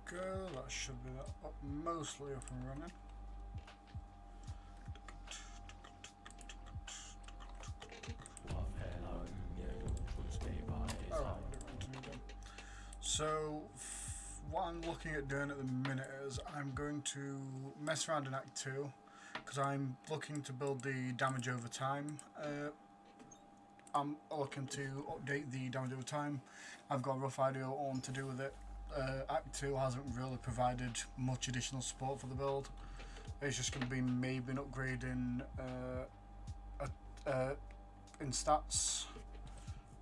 Go. That should be that up, mostly up and running. So what I'm looking at doing at the minute is I'm going to mess around in Act 2 because I'm looking to build the damage over time. I'm looking to update the damage over time. I've got a rough idea on what to do with it. Act 2 hasn't really provided much additional support for the build. It's just going to be maybe an upgrade in stats.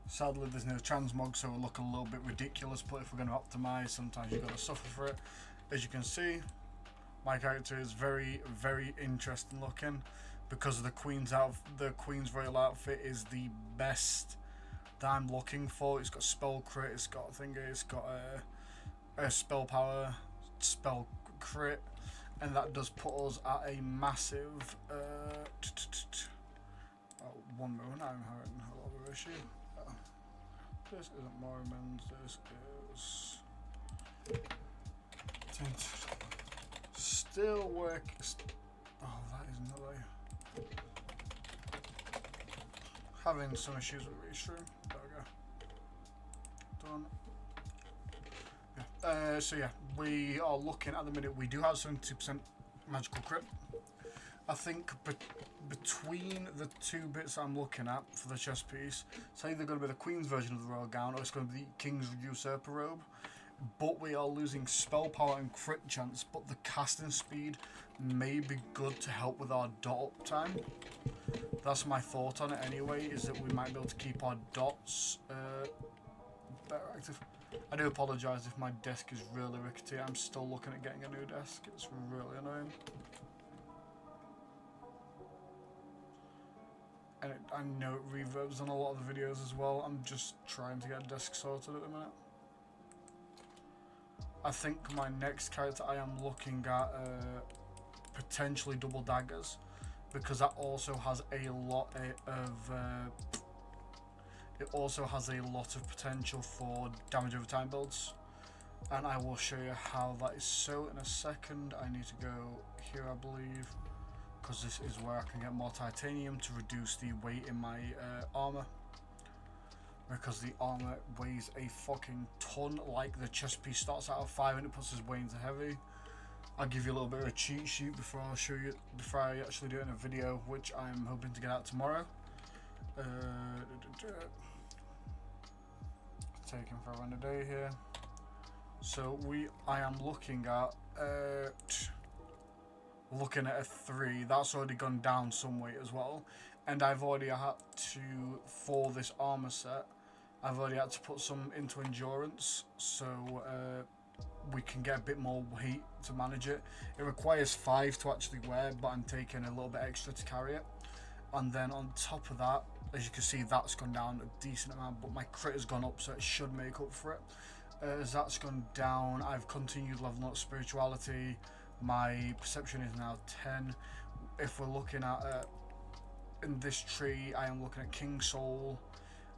Sadly there's no transmog, so it'll look a little bit ridiculous, but if we're going to optimise, sometimes you've got to suffer for it. As you can see, my character is very, very interesting looking because of the Queen's Royal outfit is the best that I'm looking for. It's got spell crit, it's got it's got a spell power, spell crit, and that does put us at a massive 1 moment. I'm having a lot of issue. This isn't Mormons, this is Tainted. Still work. Oh, that is not having some issues with restream. There we go. Done. Yeah. So yeah, we are looking at the minute. We do have 70% magical crit. I think between the two bits I'm looking at for the chest piece, it's either going to be the Queen's version of the Royal Gown or it's going to be the King's Usurper robe. But we are losing spell power and crit chance, but the casting speed may be good to help with our dot uptime. That's my thought on it anyway, is that we might be able to keep our dots better active. I do apologise if my desk is really rickety. I'm still looking at getting a new desk. It's really annoying. And I know it reverbs on a lot of the videos as well. I'm just trying to get a desk sorted at the minute. I think my next character I am looking at potentially double daggers, because that also has a lot of potential for damage over time builds, and I will show you how that is so in a second. I need to go here, I believe. because this is where I can get more titanium to reduce the weight in my armor. Because the armor weighs a fucking ton. Like, the chest piece starts out at 5 and it puts his weight into heavy. I'll give you a little bit of a cheat sheet before I show you, before I actually do it in a video, which I'm hoping to get out tomorrow. Taking forever and a day here. So I am looking at a 3. That's already gone down some weight as well, and I've already had to, for this armor set, I've already had to put some into endurance, so we can get a bit more weight to manage it. It requires 5 to actually wear, but I'm taking a little bit extra to carry it. And then on top of that, as you can see, that's gone down a decent amount, but my crit has gone up, so it should make up for it. As that's gone down, I've continued leveling up spirituality. My perception is now 10. If we're looking at in this tree, I am looking at King Soul,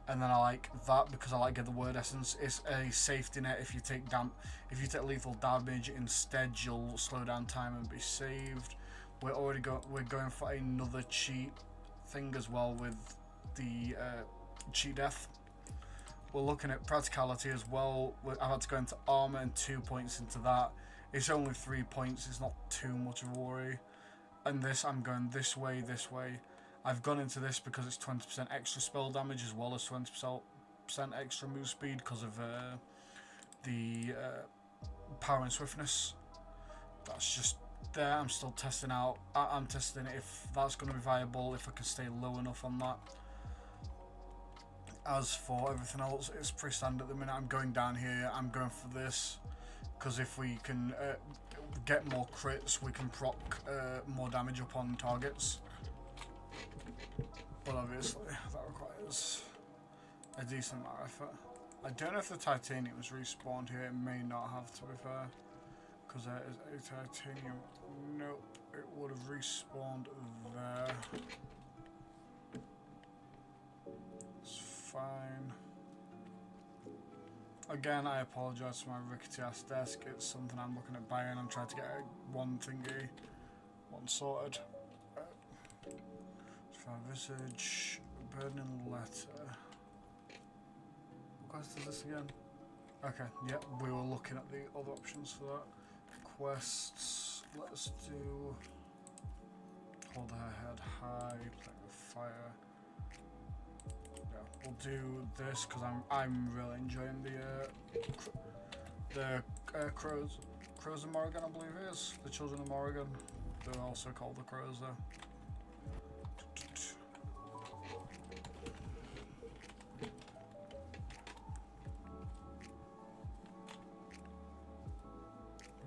and then I like that because I like get the word essence. It's a safety net. If you take lethal damage, instead you'll slow down time and be saved. We're going for another cheat thing as well with the cheat death. We're looking at practicality as well. I've had to go into armor and 2 points into that. It's only 3 points, it's not too much of a worry. And this, I'm going this way. I've gone into this because it's 20% extra spell damage as well as 20% extra move speed because of the power and swiftness. That's just there. I'm still testing out. I'm testing if that's going to be viable, if I can stay low enough on that. As for everything else, it's pretty standard at the minute. I'm going down here. I'm going for this because if we can get more crits, we can proc more damage upon targets. But obviously, that requires a decent amount of effort. I don't know if the titanium is respawned here. It may not have, to be fair, because there is a titanium. Nope, it would have respawned there. It's fine. Again, I apologise for my rickety ass desk. It's something I'm looking at buying. I'm trying to get one sorted. Visage, burning letter. What quest is this again? Okay, yep, we were looking at the other options for that. Quests, let's do hold her head high, play with fire. Yeah, we'll do this because I'm really enjoying the crows of Morrigan, I believe it is. The children of Morrigan. They're also called the crows though.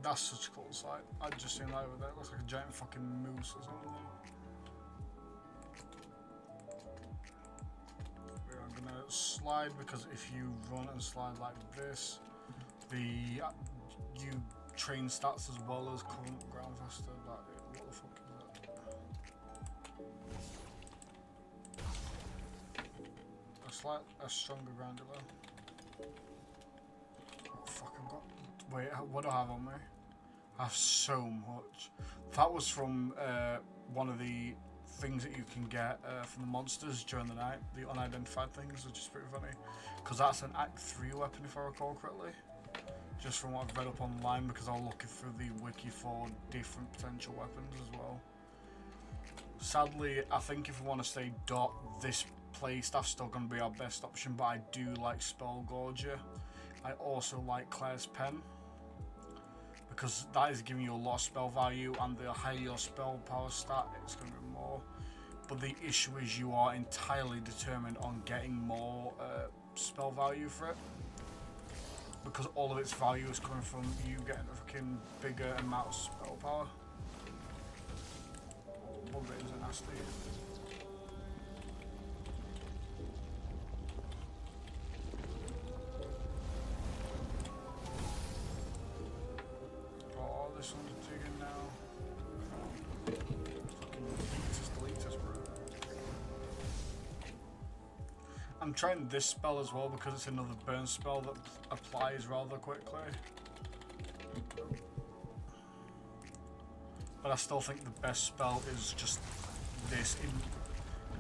That's such a cool sight. I've just seen that over there. It looks like a giant fucking moose or something. I'm gonna slide because if you run and slide like this, you train stats as well as current ground faster. What the fuck is that? A stronger grounder though. Oh fuck! I've got. Wait, what do I have on me? I have so much. That was from one of the things that you can get from the monsters during the night, the unidentified things, which is pretty funny. Because that's an Act 3 weapon if I recall correctly. Just from what I've read up online, because I was looking through the wiki for different potential weapons as well. Sadly, I think if we want to stay DoT, this playstaff's still going to be our best option, but I do like Spellgorger. I also like Claire's Pen, because that is giving you a lot of spell value, and the higher your spell power stat, it's going to be more. But the issue is you are entirely determined on getting more spell value for it, because all of its value is coming from you getting a fucking bigger amount of spell power. Bug is a nasty. This one's digging now. Fucking delete us, bro. I'm trying this spell as well because it's another burn spell that applies rather quickly. But but I still think the best spell is just this.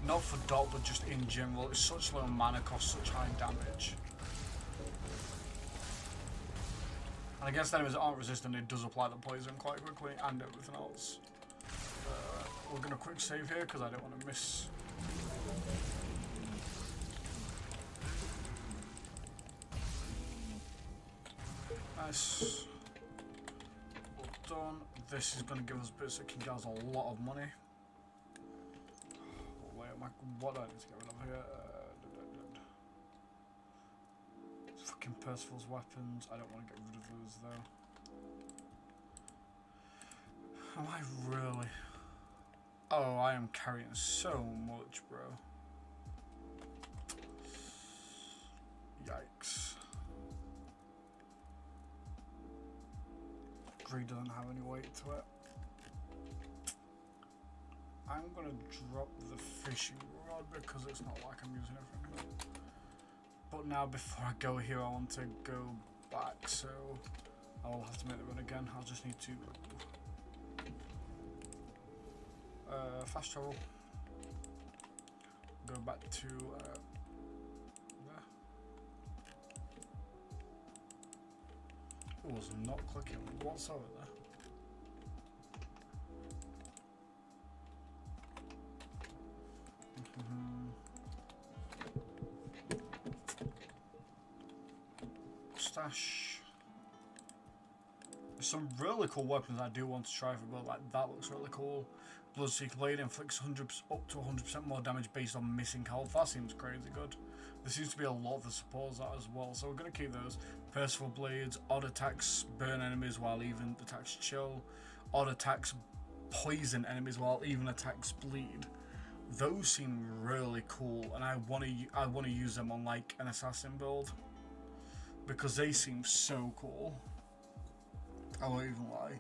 Not for DoT, but just in general. It's such low mana cost, such high damage. And against enemies that aren't resistant, it does apply the poison quite quickly and everything else. We're going to quick save here because I don't want to miss. Nice. Well done. This is going to give us bits that can get us a lot of money. Oh, wait, what do I need to get rid of here? Fucking Percival's weapons. I don't want to get rid of those though. Am I really? Oh, I am carrying so much, bro. Yikes. Grey doesn't have any weight to it. I'm gonna drop the fishing rod because it's not like I'm using everything. But now before I go here, I want to go back, so I will have to make the run again. I'll just need to fast travel. Go back to there. It was not clicking whatsoever there. Stash. There's some really cool weapons I do want to try for build. Like that looks really cool. Bloodseeker Blade inflicts up to 100% more damage based on missing health. That seems crazy good. There seems to be a lot of the supports that as well, so we're going to keep those. Percival Blades, odd attacks burn enemies while even attacks chill. Odd attacks poison enemies while even attacks bleed. Those seem really cool, and I want to use them on like an assassin build because they seem so cool. I won't even lie.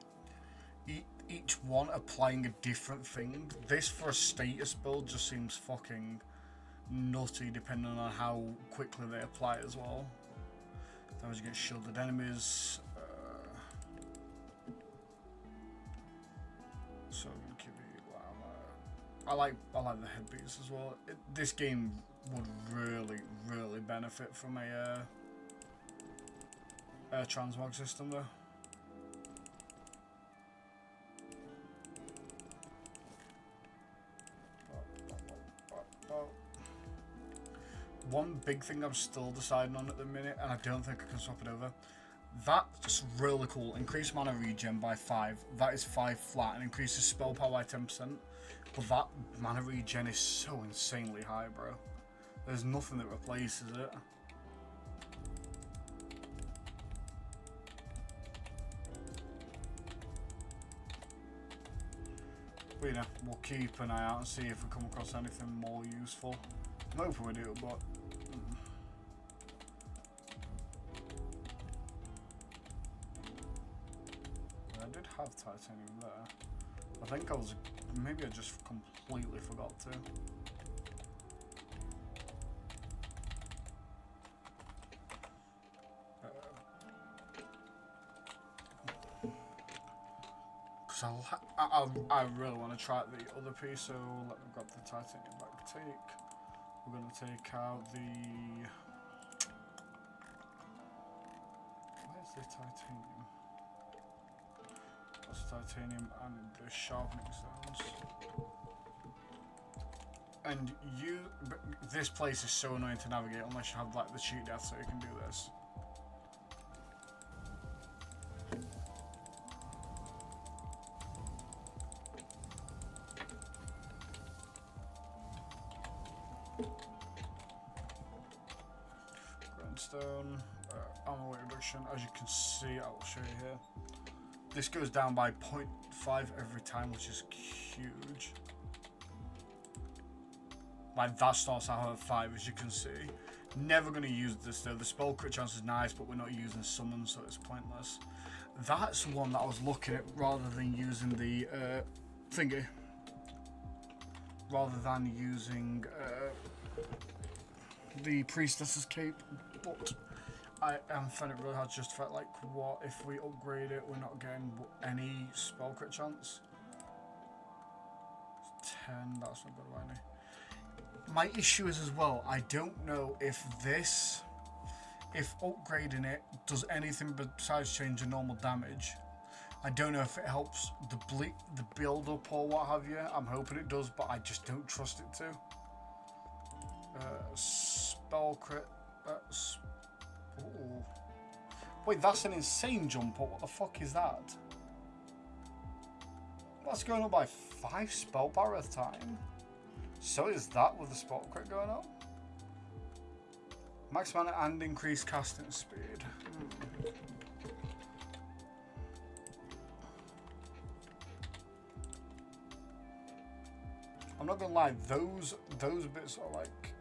Each one applying a different thing. This for a status build just seems fucking nutty, depending on how quickly they apply as well. Damage against shielded enemies. So I'm gonna keep it. I like the headbeats as well. This game would really benefit from a transmog system though. One big thing I'm still deciding on at the minute, and I don't think I can swap it over. That's really cool. Increase mana regen by 5. That is 5 flat, and increases spell power by 10%. But that mana regen is so insanely high, bro. There's nothing that replaces it. But you know, we'll keep an eye out and see if we come across anything more useful. I'm hoping we do, but I did have titanium there. I think maybe I just completely forgot to. Because I really want to try the other piece, so let me grab the titanium back take. We're going to take out the... Where's the titanium? That's titanium and the sharpening stones. And this place is so annoying to navigate unless you have like the cheat death so you can do this. Grindstone, armor weight reduction. As you can see, I will show you here. This goes down by 0.5 every time, which is huge. Like that starts out at 5, as you can see. Never going to use this though. The spell crit chance is nice, but we're not using summon, so it's pointless. That's one that I was looking at rather than using the thingy. Rather than using the priestess's cape, but I am finding it really hard to justify. Like, what if we upgrade it? We're not getting any spell crit chance. 10. That's not good, Wiley. My issue is as well, I don't know if this, if upgrading it does anything besides change the normal damage. I don't know if it helps the build up or what have you. I'm hoping it does, but I just don't trust it to. Spell crit. That's. Ooh. Wait, that's an insane jump up. What the fuck is that? That's going up by 5 spell power at a time. So is that with the spell crit going up? Max mana and increased casting speed. I'm not gonna lie, those bits are like,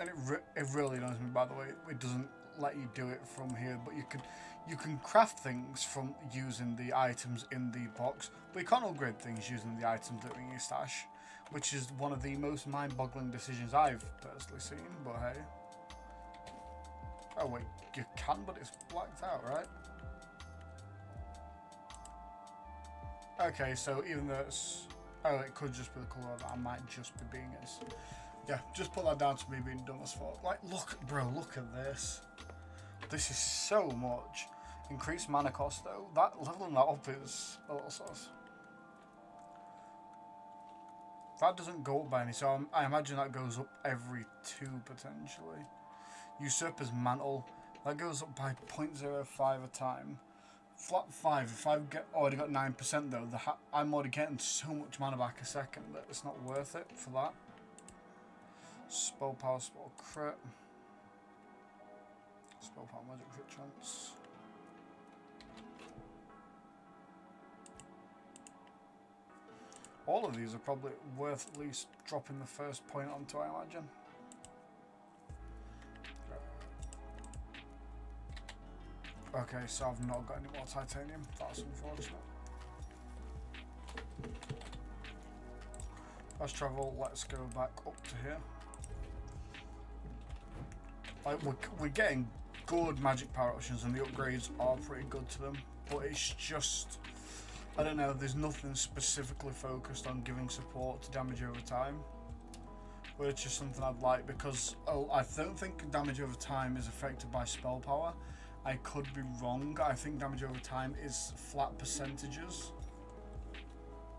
and it really annoys me. By the way, it doesn't let you do it from here, but you can craft things from using the items in the box, but you can't upgrade things using the items that are in your stash, which is one of the most mind-boggling decisions I've personally seen. But hey, oh wait, you can, but it's blacked out, right? Okay, so even though it's, oh, it could just be the colour that I might just be being as, yeah, just put that down to me being dumb as fuck. Like, look, bro, look at this. This is so much. Increased mana cost though. That leveling that up is a little sus. That doesn't go up by any, so I imagine that goes up every 2 potentially. Usurper's Mantle, that goes up by 0.05 a time. Flat 5, if I've already got 9% though, I'm already getting so much mana back a second that it's not worth it for that. Spell power, spell crit. Spell power, magic crit chance. All of these are probably worth at least dropping the first point onto, I imagine. Okay, so I've not got any more titanium. That's unfortunate. Fast travel, let's go back up to here. Like, we're getting good magic power options and the upgrades are pretty good to them, but it's just, I don't know, there's nothing specifically focused on giving support to damage over time, which is something I'd like, because I don't think damage over time is affected by spell power. I could be wrong. I think damage over time is flat percentages.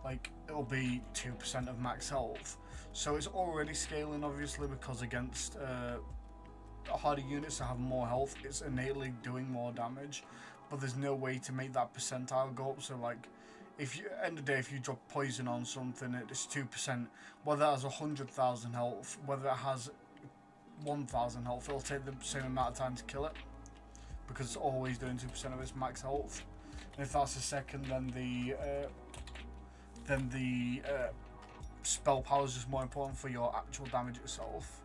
Like, it'll be 2% of max health. So it's already scaling, obviously, because against harder units that have more health, it's innately doing more damage. But there's no way to make that percentile go up. So, like, if you, end of the day, if you drop poison on something, it's 2%. Whether it has 100,000 health, whether it has 1,000 health, it'll take the same amount of time to kill it, because it's always doing 2% of its max health. And if that's the second, then the spell power is just more important for your actual damage itself.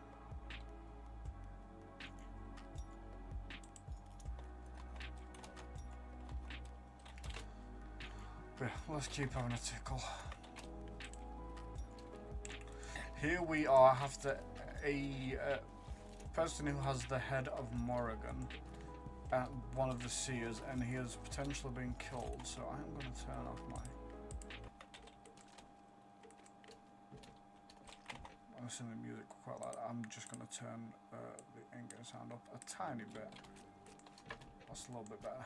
But yeah, let's keep having a tickle. Here we are after a person who has the head of Morrigan. One of the seers, and he has potentially been killed, so I'm going to turn off my... I'm assuming the music quite loud. I'm just going to turn the in-game sound up a tiny bit. That's a little bit better.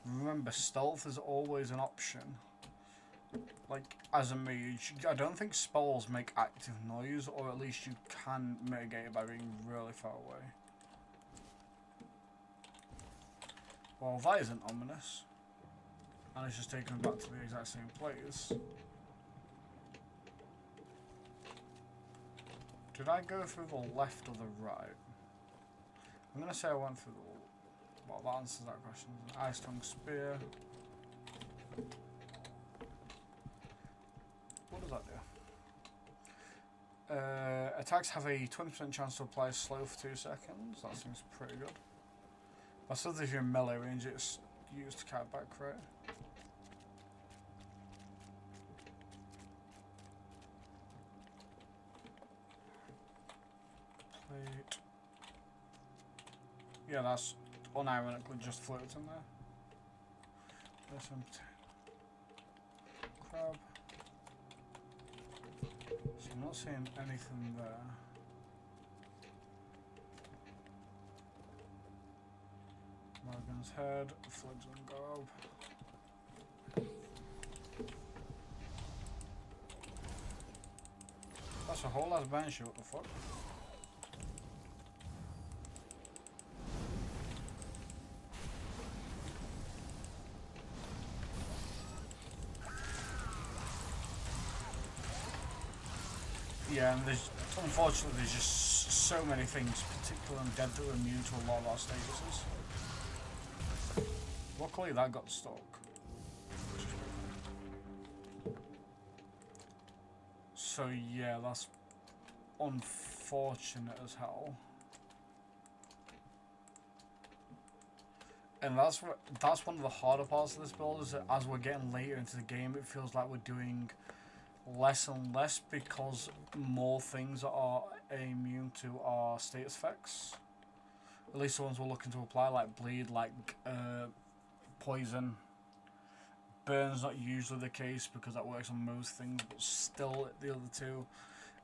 Remember, stealth is always an option. Like, as a mage, I don't think spells make active noise, or at least you can mitigate it by being really far away. Well, that isn't ominous. And it's just taken back to the exact same place. Did I go through the left or the right? I'm going to say I went through the... Well, that answers that question. Ice Tongue Spear. What does that do? Attacks have a 20% chance to apply slow for 2 seconds. That seems pretty good. I still think if you're in melee range, it's used to cat back, right? Plate. Yeah, that's unironically just floating there. There's some crab. So I'm not seeing anything there. Morgan's head, flags on garb. That's a whole ass banshee, what the fuck? Yeah, and there's, unfortunately, there's just so many things, particularly undead, that are immune to a lot of our statuses. Luckily, that got stuck. So yeah, that's unfortunate as hell. And that's one of the harder parts of this build, is that as we're getting later into the game, it feels like we're doing less and less because more things are immune to our status effects. At least the ones we're looking to apply, like bleed, like poison. Burn's not usually the case because that works on most things, but still the other two.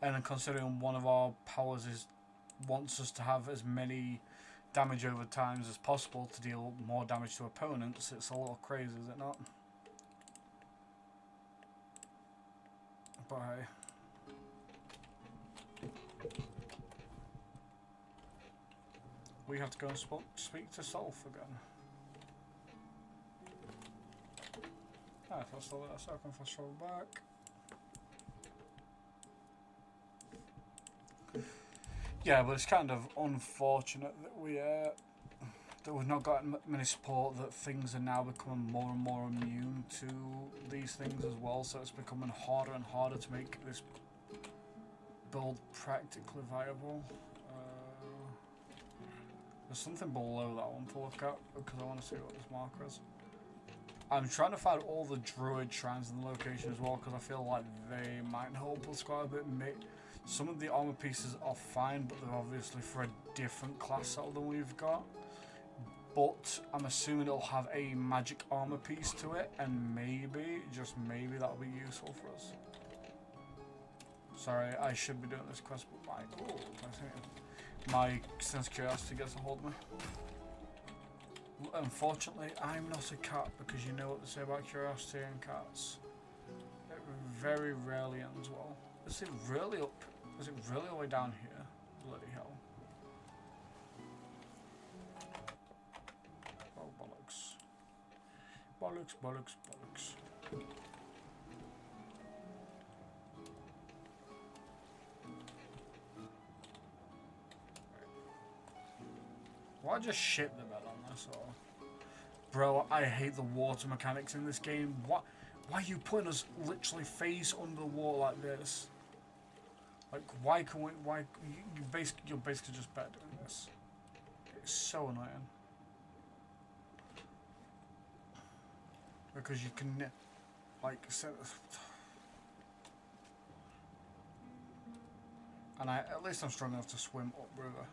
And then considering one of our powers wants us to have as many damage over times as possible to deal more damage to opponents, it's a little crazy, is it not? But hey. We have to go and speak to Solf again. Ah, if I still let a second for throw back. Yeah, but it's kind of unfortunate that we've not gotten many support, that things are now becoming more and more immune to these things as well, so it's becoming harder and harder to make this build practically viable. There's something below that one to look at, because I want to see what this marker is. I'm trying to find all the druid shrines in the location as well, because I feel like they might help us quite a bit. Some of the armor pieces are fine, but they're obviously for a different class set than we've got. But I'm assuming it'll have a magic armor piece to it, and maybe, just maybe, that'll be useful for us. Sorry, I should be doing this quest, but my sense of curiosity gets a hold of me. Unfortunately, I'm not a cat, because you know what they say about curiosity and cats. It very rarely ends well. Is it really up? Is it really all the way down here? Bloody hell. Oh, bollocks. Bollocks, bollocks, bollocks. Why just shit the bed on this, or? Bro, I hate the water mechanics in this game. Why are you putting us literally face under the water like this? Like, why can we? Why you're basically just better doing this? It's so annoying. Because you can, like, set. And at least I'm strong enough to swim upriver.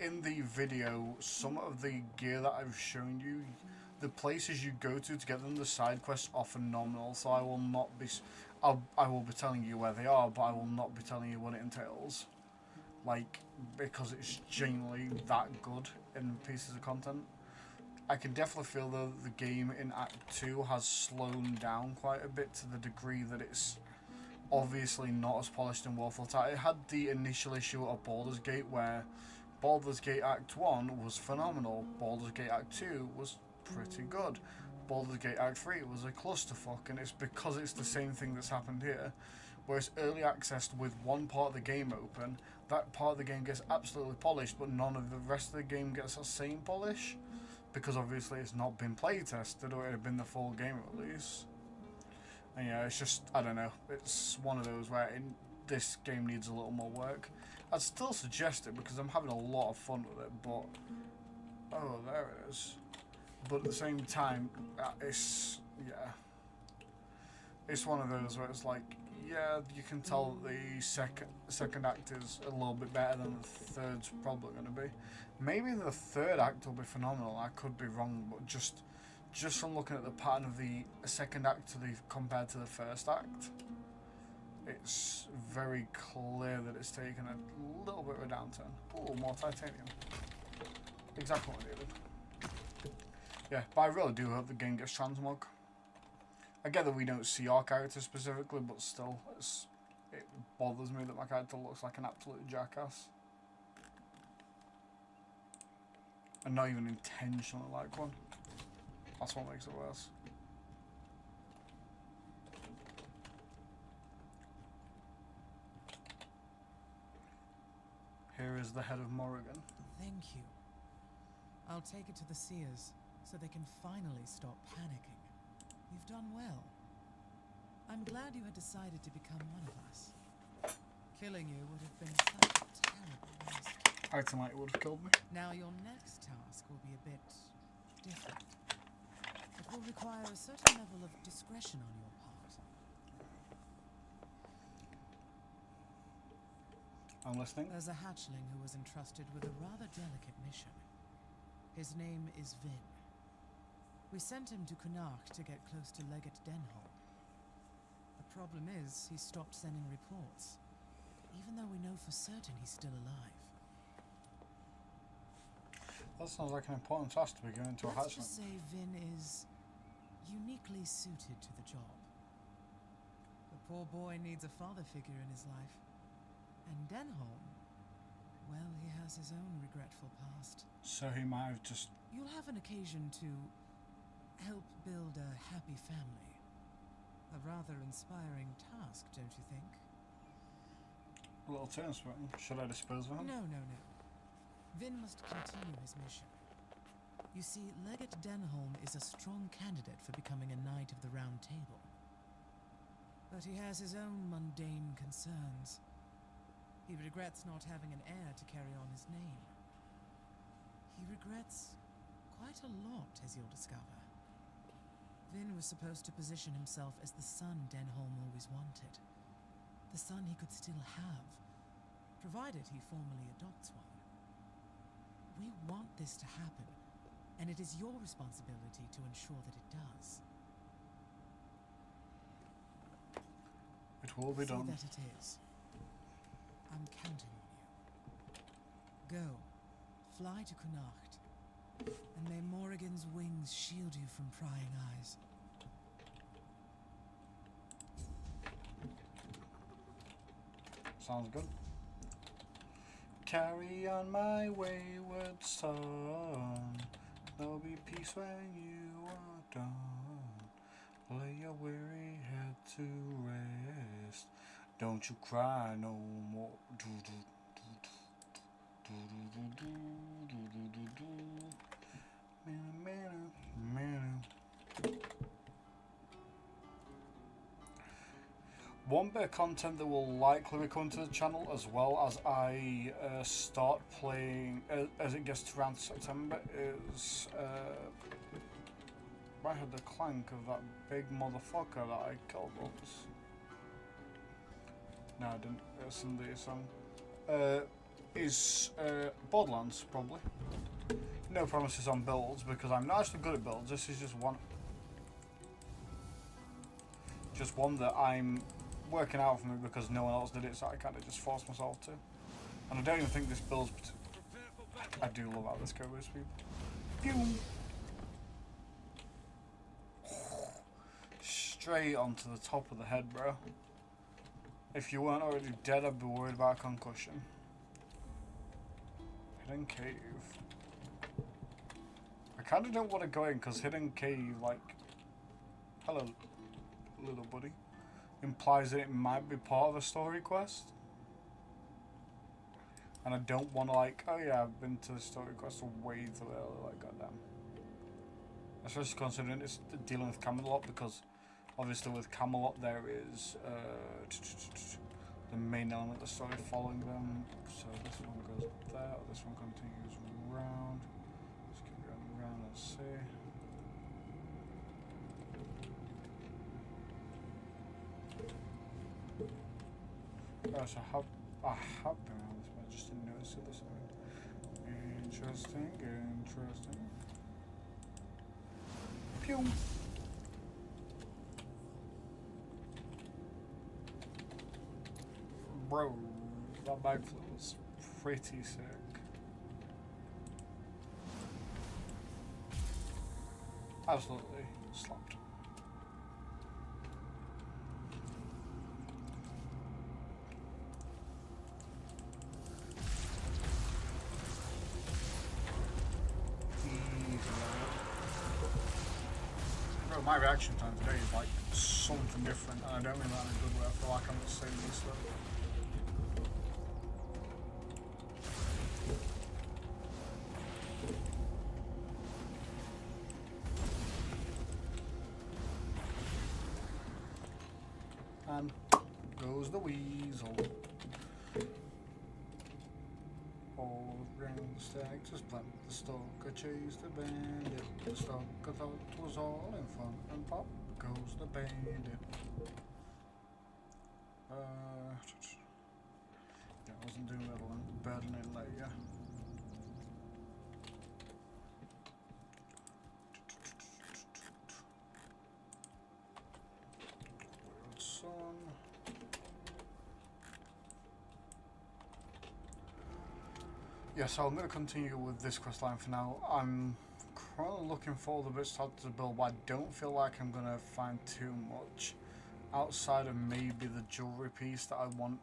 In the video, some of the gear that I've shown you, the places you go to get them, the side quests are phenomenal. So I will not be, I will be telling you where they are, but I will not be telling you what it entails. Like, because it's genuinely that good in pieces of content. I can definitely feel the game in Act 2 has slowed down quite a bit, to the degree that it's obviously not as polished and well thought out. It had the initial issue of Baldur's Gate, where Baldur's Gate Act 1 was phenomenal, Baldur's Gate Act 2 was pretty good, Baldur's Gate Act 3 was a clusterfuck, and it's because it's the same thing that's happened here, where it's early accessed with one part of the game open, that part of the game gets absolutely polished, but none of the rest of the game gets that same polish, because obviously it's not been play tested, or it had been the full game release. And yeah, it's just, I don't know, it's one of those where this game needs a little more work. I'd still suggest it because I'm having a lot of fun with it, but... Oh, there it is. But at the same time, it's... yeah. It's one of those where it's like, yeah, you can tell that the second act is a little bit better than the third's probably going to be. Maybe the third act will be phenomenal. I could be wrong, but just from looking at the pattern of the second act compared to the first act, it's very clear that it's taken a little bit of a downturn. Oh, more titanium. Exactly what I needed. Yeah, but I really do hope the game gets transmog. I get that we don't see our character specifically, but still, it bothers me that my character looks like an absolute jackass. And not even intentionally like one. That's what makes it worse. Here is the head of Morrigan. Thank you. I'll take it to the Seers so they can finally stop panicking. You've done well. I'm glad you had decided to become one of us. Killing you would have been such a terrible risk. I tonight would have killed me. Now your next task will be a bit different. It will require a certain level of discretion on your part. I'm listening. There's a hatchling who was entrusted with a rather delicate mission. His name is Vin. We sent him to Kunark to get close to Legate Denholm. The problem is, he stopped sending reports, even though we know for certain he's still alive. That sounds like an important task to be going to a hatchling. Let's just say Vin is uniquely suited to the job. The poor boy needs a father figure in his life. And Denholm, well, he has his own regretful past. So he might have just... You'll have an occasion to help build a happy family. A rather inspiring task, don't you think? A little turn spring. Should I dispose of him? No. Vin must continue his mission. You see, Legate Denholm is a strong candidate for becoming a Knight of the Round Table. But he has his own mundane concerns. He regrets not having an heir to carry on his name. He regrets quite a lot, as you'll discover. Vin was supposed to position himself as the son Denholm always wanted. The son he could still have, provided he formally adopts one. We want this to happen, and it is your responsibility to ensure that it does. It will be done. See that it is. I'm counting on you. Go, fly to Connacht, and may Morrigan's wings shield you from prying eyes. Sounds good. Carry on my wayward son. There'll be peace when you are done. Lay your weary head to rest. Don't you cry no more. One bit of content that will likely be coming to the channel, as well as I start playing as it gets to around September, is I heard the clank of that big motherfucker that I killed once. No, I didn't. It's Cindy song. Is Borderlands, probably. No promises on builds, because I'm not actually good at builds. This is just one that I'm working out for me because no one else did it, so I kind of just forced myself to. And I don't even think this build's... I do love how this goes, people. Pew! Straight onto the top of the head, bro. If you weren't already dead, I'd be worried about a concussion. Hidden cave. I kind of don't want to go in because hidden cave, like... Hello, little buddy. Implies that it might be part of a story quest. And I don't want to, like, oh yeah, I've been to the story quest way too early, like, goddamn. Especially considering it's dealing with Camelot, because obviously with Camelot there is the main element of the story following them. So this one goes there, this one continues round. Let's keep going around and see. gosh, I have been around this, but I just didn't notice it this time. Interesting, interesting. Pew! Bro, that backflip was pretty sick. Absolutely slapped. Bro, my reaction time today is like something different, and I don't mean that in a good way. I feel like I'm just saying this stuff. And goes the weasel. All around the stack, just plant the stalker, chase the bandit. The stalker thought was all in fun, and pop goes the bandit. Yeah, I wasn't doing that better than later. Weird son. Yeah, so I'm going to continue with this quest line for now. I'm currently looking for all the bits to build, but I don't feel like I'm going to find too much outside of maybe the jewelry piece that I want,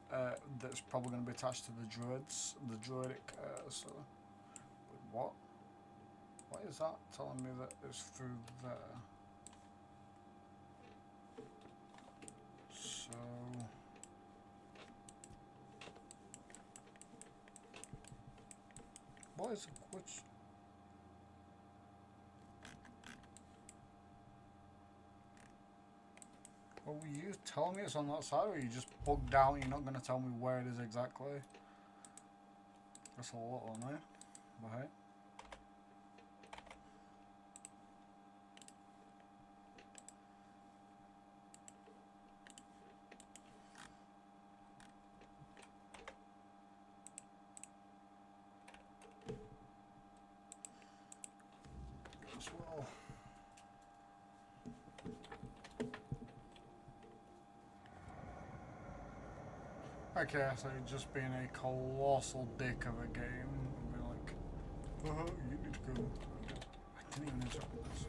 that's probably going to be attached to the druids, the druidic, so, wait, what? What is that telling me that it's through there? So, what is it, which? Well, you telling me it's on that side, or are you just bugged out and you're not going to tell me where it is exactly? That's a little annoying, but hey. As well. Okay, so just being a colossal dick of a game. I'll be like, oh, you need to go. I didn't even interact with this.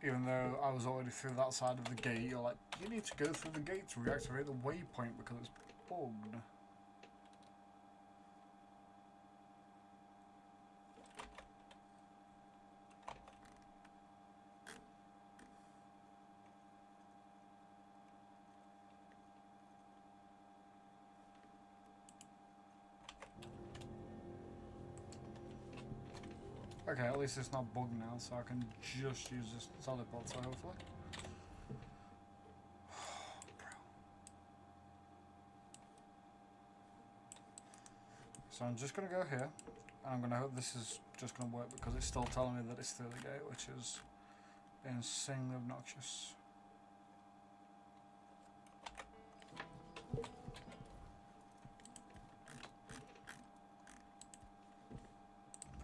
Even though I was already through that side of the gate, you're like, you need to go through the gate to reactivate the waypoint because it's bugged. Okay, at least it's not bugged now, so I can just use this teleporter, hopefully. So I'm just going to go here, and I'm going to hope this is just going to work because it's still telling me that it's through the gate, which is insanely obnoxious.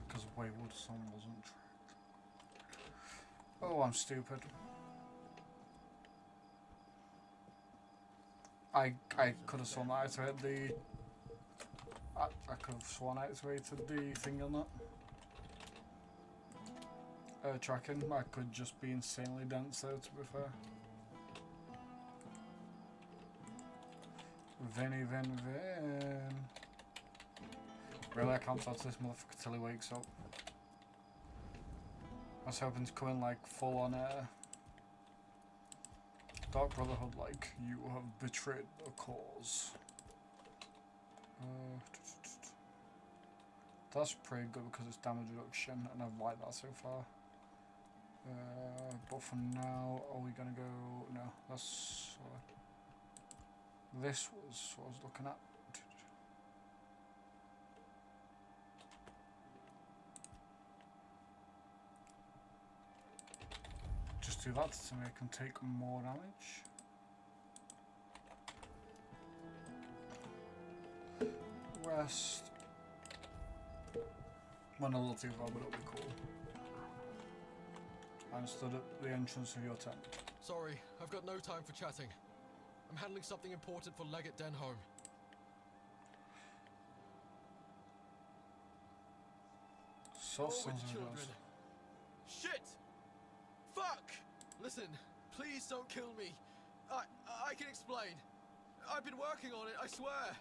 Because Wayward Sun wasn't tracked. Oh, I'm stupid. I could have sworn that I activated the... I could have sworn I activated the thing on that. Tracking. I could just be insanely dense though, to be fair. Vin. Really, I can't touch this motherfucker till he wakes up. I was hoping to come in like full on Dark Brotherhood, like, you have betrayed the cause. That's pretty good because it's damage reduction, and I've liked that so far. But for now, are we gonna go? No, that's. This was what I was looking at. Just do that to make him take more damage. chest. Went a little too far, but it'll be cool. And stood at the entrance of your tent. Sorry, I've got no time for chatting. I'm handling something important for Legate Denholm. So Forward, children. Shit! Fuck! Listen, please don't kill me. I can explain. I've been working on it, I swear.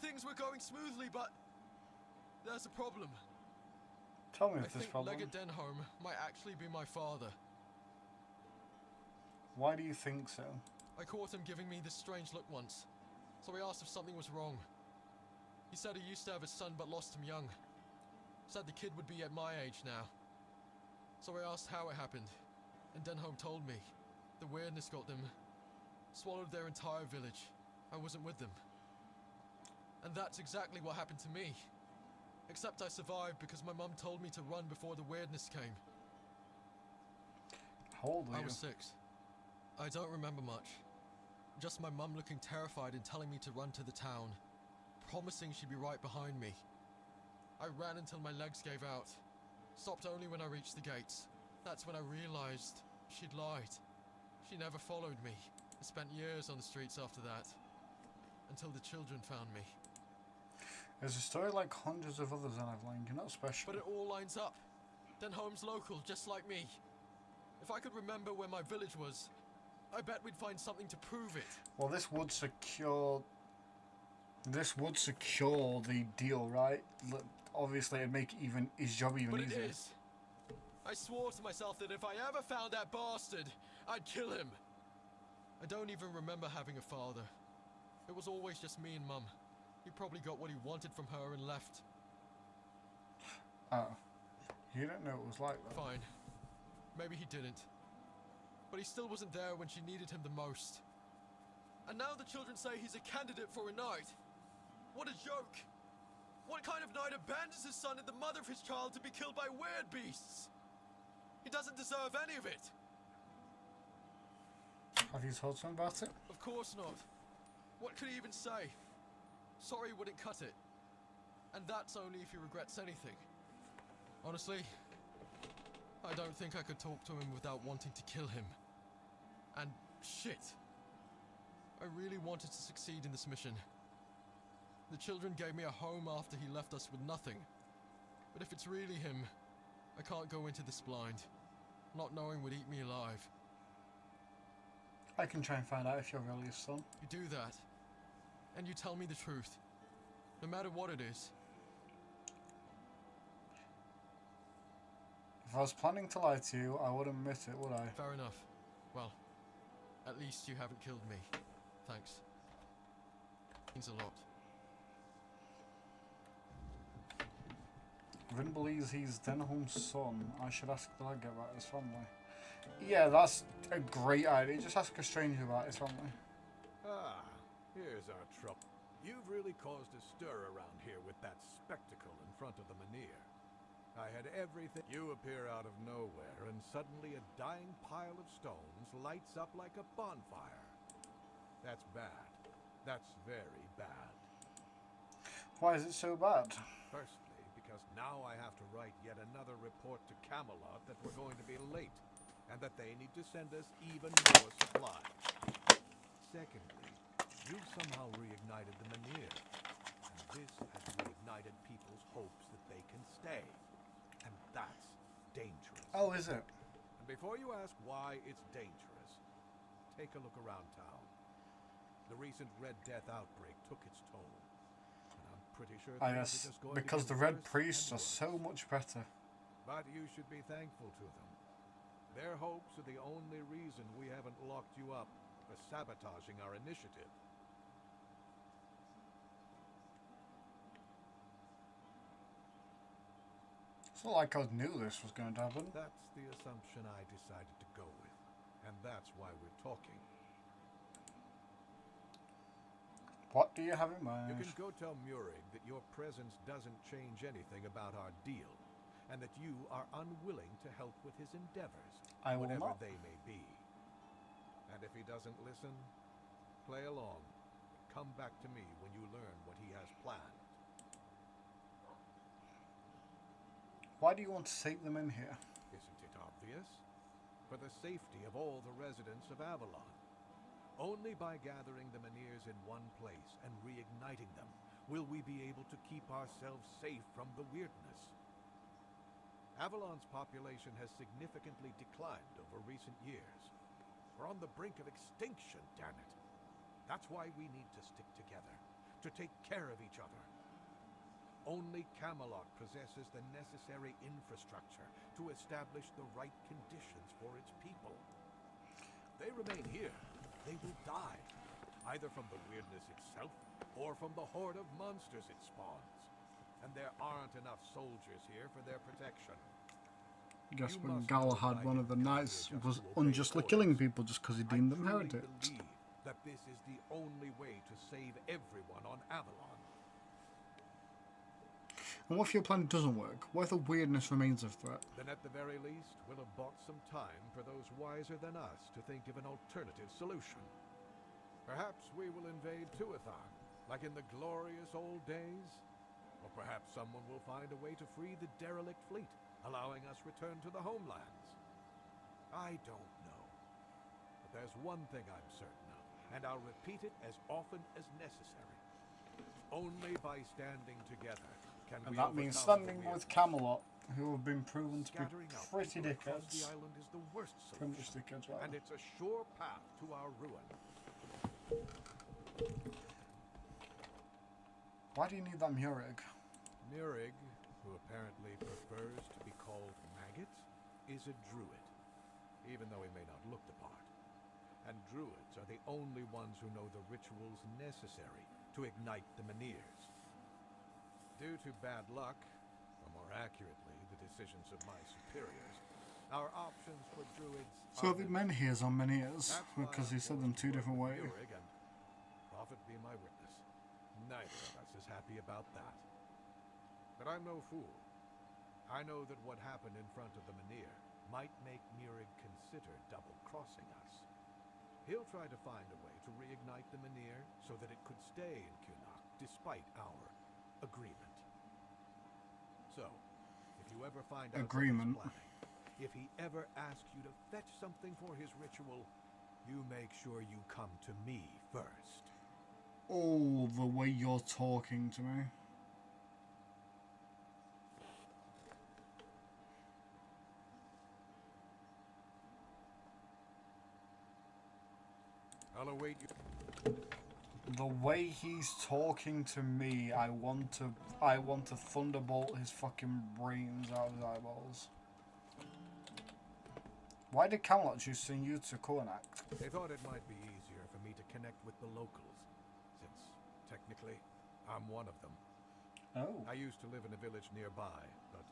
Things were going smoothly, but there's a problem. Tell me I if this think problem. Legate Denholm might actually be my father. Why do you think so? I caught him giving me this strange look once, so I asked if something was wrong. He said he used to have a son but lost him young. Said the kid would be at my age now. So I asked how it happened, and Denholm told me. The weirdness got them. Swallowed their entire village. I wasn't with them. And that's exactly what happened to me. Except I survived because my mum told me to run before the weirdness came. How old were you? I was 6. I don't remember much. Just my mum looking terrified and telling me to run to the town, promising she'd be right behind me. I ran until my legs gave out. Stopped only when I reached the gates. That's when I realized she'd lied. She never followed me. I spent years on the streets after that. Until the children found me. There's a story like hundreds of others in Avalon. You're not special. But it all lines up. Denholm's local, just like me. If I could remember where my village was, I bet we'd find something to prove it. Well, this would secure the deal, right? Obviously, it'd make even his job even But easier. it is. I swore to myself that if I ever found that bastard, I'd kill him. I don't even remember having a father. It was always just me and Mum. He probably got what he wanted from her and left. Oh. You didn't know it was like that. Fine. Maybe he didn't. But he still wasn't there when she needed him the most. And now the children say he's a candidate for a knight. What a joke! What kind of knight abandons his son and the mother of his child to be killed by weird beasts? He doesn't deserve any of it. Have you told him about it? Of course not. What could he even say? Sorry wouldn't cut it. And that's only if he regrets anything. Honestly, I don't think I could talk to him without wanting to kill him. And shit. I really wanted to succeed in this mission. The children gave me a home after he left us with nothing. But if it's really him, I can't go into this blind. Not knowing would eat me alive. I can try and find out if you're really his son. You do that, and you tell me the truth. No matter what it is. If I was planning to lie to you, I would admit it, would I? Fair enough. Well, at least you haven't killed me. Thanks. Means a lot. Vin believes he's Denholm's son. I should ask the lad about his family. Yeah, that's a great idea. Just ask a stranger about his family. Ah, here's our trouble. You've really caused a stir around here with that spectacle in front of the Menhir. I had everything. You appear out of nowhere, and suddenly a dying pile of stones lights up like a bonfire. That's bad. That's very bad. Why is it so bad? Firstly, because now I have to write yet another report to Camelot that we're going to be late, and that they need to send us even more supplies. Secondly, you've somehow reignited the Menhir, and this has reignited people's hopes that they can stay. And that's dangerous. Oh, is it? And before you ask why it's dangerous, take a look around town. The recent Red Death outbreak took its toll. And I'm pretty sure I things guess are just going because to the get Red worse Priests and are worse. so much better. But you should be thankful to them. Their hopes are the only reason we haven't locked you up for sabotaging our initiative. It's not like I knew this was going to happen. That's the assumption I decided to go with. And that's why we're talking. What do you have in You mind? can go tell Murig that your presence doesn't change anything about our deal, and that you are unwilling to help with his endeavors, I will whatever not. they may be. And if he doesn't listen, play along. Come back to me when you learn what he has planned. Why do you want to take them in here? Isn't it obvious? For the safety of all the residents of Avalon. Only by gathering the Meniers in one place and reigniting them will we be able to keep ourselves safe from the weirdness. Avalon's population has significantly declined over recent years. We're on the brink of extinction, damn it. That's why we need to stick together, to take care of each other. Only Camelot possesses the necessary infrastructure to establish the right conditions for its people. If they remain here, they will die, either from the weirdness itself or from the horde of monsters it spawns. And there aren't enough soldiers here for their protection. I guess You when must Galahad, know one of the that knights, you're just was to obey unjustly orders. killing people just because he I deemed them truly heretics. believe that this is the only way to save everyone on Avalon. And what if your plan doesn't work? What if the weirdness remains a threat? Then at the very least, we'll have bought some time for those wiser than us to think of an alternative solution. Perhaps we will invade Tuathan, like in the glorious old days. Or perhaps someone will find a way to free the derelict fleet, allowing us return to the homelands. I don't know. But there's one thing I'm certain of, and I'll repeat it as often as necessary. Only by standing together can And we that means overcome standing the with weirdness. Camelot, who have been proven to be Scattering out pretty people across dickheads. the island is the worst Pretty much solution, dickheads, right? and it's a sure path to our ruin. Why do you need that Murig? Murig, who apparently prefers to be called Maggot, is a druid, even though he may not look the part. And druids are the only ones who know the rituals necessary to ignite the Meniers. Due to bad luck, or more accurately, the decisions of my superiors, our options for druids So are the limited. Menhirs are Menirs, That's why because he I'm said them forced to two work different with ways. Murig, and prophet be my witness, neither of us is happy about that. But I'm no fool. I know that what happened in front of the Menhir might make Murig consider double-crossing us. He'll try to find a way to reignite the Menhir so that it could stay in Cunach despite our agreement. So, if you ever find out what he's Agreement. planning, if he ever asks you to fetch something for his ritual, you make sure you come to me first. Oh, the way you're talking to me. I'll await you. The way he's talking to me, I want to thunderbolt his fucking brains out of his eyeballs. Why did Camelot choose to send you to Cornac? They thought it might be easier for me to connect with the locals, since, technically, I'm one of them. Oh, I used to live in a village nearby, but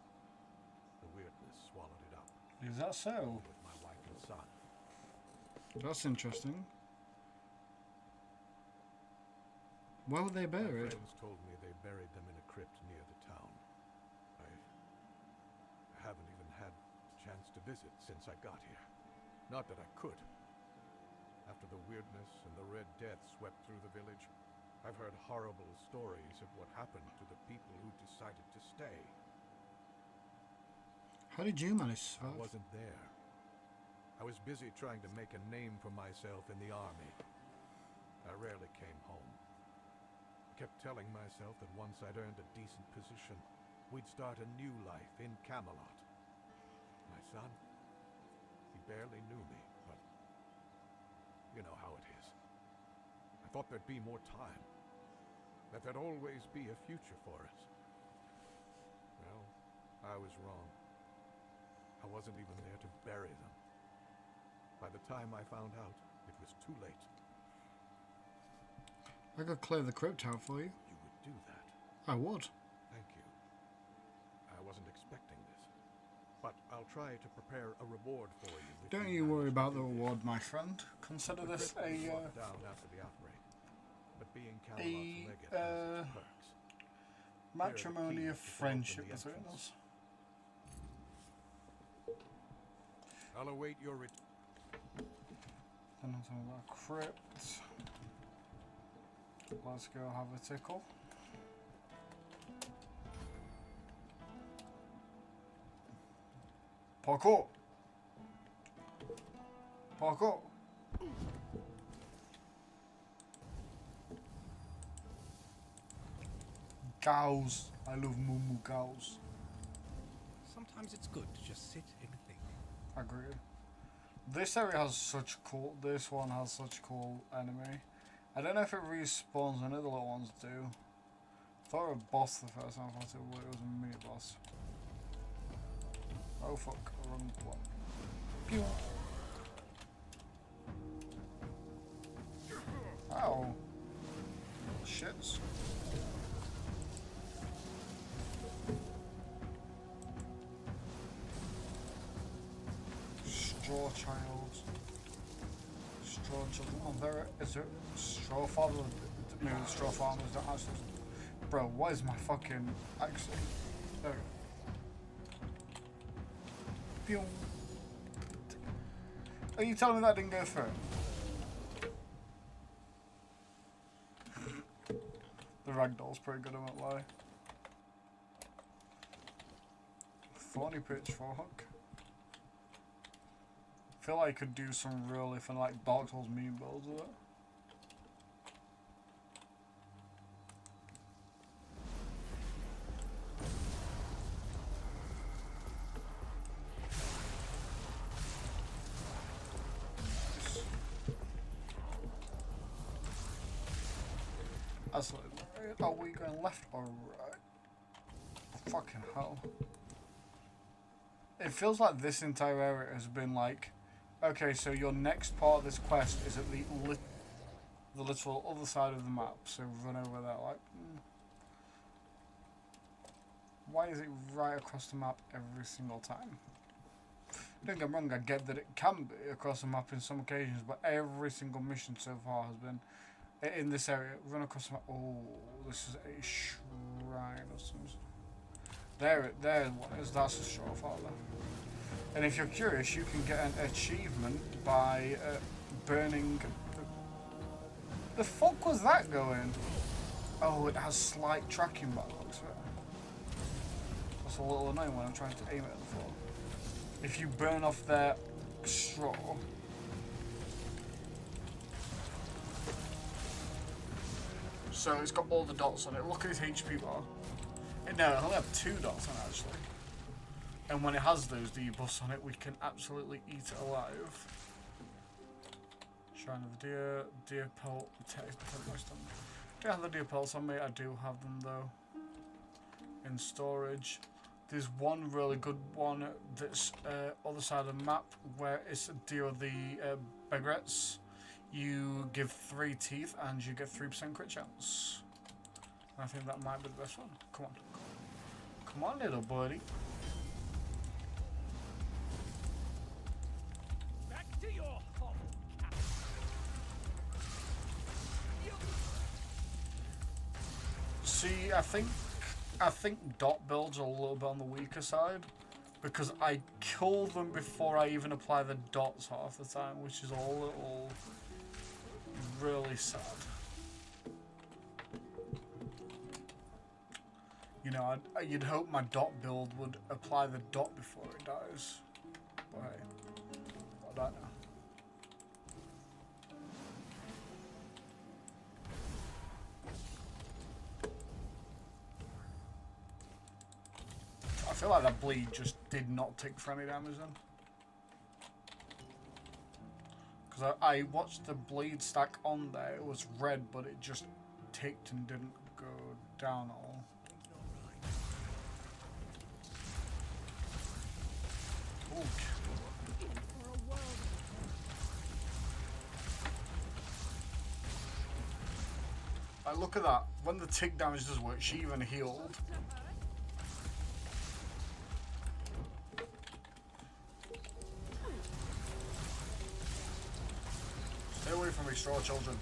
the weirdness swallowed it up, is that so? with my wife and son. That's interesting. Where were they My buried? friends told me they buried them in a crypt near the town. I haven't even had a chance to visit since I got here. Not that I could. After the weirdness and the Red Death swept through the village, I've heard horrible stories of what happened to the people who decided to stay. How did you manage to I survive? wasn't there. I was busy trying to make a name for myself in the army. I rarely came home. I kept telling myself that once I'd earned a decent position, we'd start a new life in Camelot. My son, he barely knew me, but you know how it is. I thought there'd be more time, that there'd always be a future for us. Well, I was wrong. I wasn't even there to bury them. By the time I found out, it was too late. I could clear the crypt out for you. You would do that. I would. Thank you. I wasn't expecting this. But I'll try to prepare a reward for you. if Don't you manage worry to about do the this. reward, my friend. Consider The this crypt was a locked down after the outbreak. But being Camelot's legate has its perks. matrimony of keys to friendship open the between entrance. us. I'll await your Then I'm talking about crypt. Let's go have a tickle. Parkour. Parkour. Cows. I love moo cows. Sometimes it's good to just sit and think. I agree. This area has such cool. This one has such cool enemy. I don't know if it respawns. I know the little ones do. I thought it was a boss the first time. I thought it was a mini boss. Oh fuck! Wrong one. Pew. Ow. Shits. Straw child. Straw children. Oh, there is it. Straw father. Maybe the straw farmers don't actually. Bro, what is my fucking accent? There we go. Pew. Are you telling me that didn't go through? The ragdoll's pretty good, I won't lie. Thorny pitchfork. I feel like I could do some really fun, like Dark Souls meme builds with it. Absolutely. Are we going left or right? Oh, fucking hell. It feels like this entire area has been like, okay, so your next part of this quest is at the literal other side of the map, so run over there, like, why is it right across the map every single time? Don't get me wrong, I get that it can be across the map in some occasions, but every single mission so far has been in this area. Run across the map. Oh, this is a shrine or something. There one is. That's a straw father. And if you're curious, you can get an achievement by burning. The fuck was that going? Oh, it has slight tracking by the looks of it. That's a little annoying when I'm trying to aim at the floor. If you burn off their straw. So it's got all the dots on it. Look at his HP bar. No, it only have 2 dots on it actually. And when it has those debuffs on it, we can absolutely eat it alive. Shrine of the Deer, Deer Pelt, don't have the Deer Pelts on me, I do have them though. In storage. There's one really good one that's other side of the map where it's a Deer of the Begrets. You give 3 teeth and you get 3% crit chance. And I think that might be the best one. Come on. Come on, little buddy. Back to your hovel, Captain. See, I think DoT builds are a little bit on the weaker side because I kill them before I even apply the dots half the time, which is a little really sad. You know, you'd hope my DoT build would apply the dot before it dies. But hey, what about now? I feel like that bleed just did not take for any damage then. Because I watched the bleed stack on there, it was red, but it just ticked and didn't go down at all. Ooh. Like, look at that. When the tick damage does work, she even healed. Stay away from me, straw children.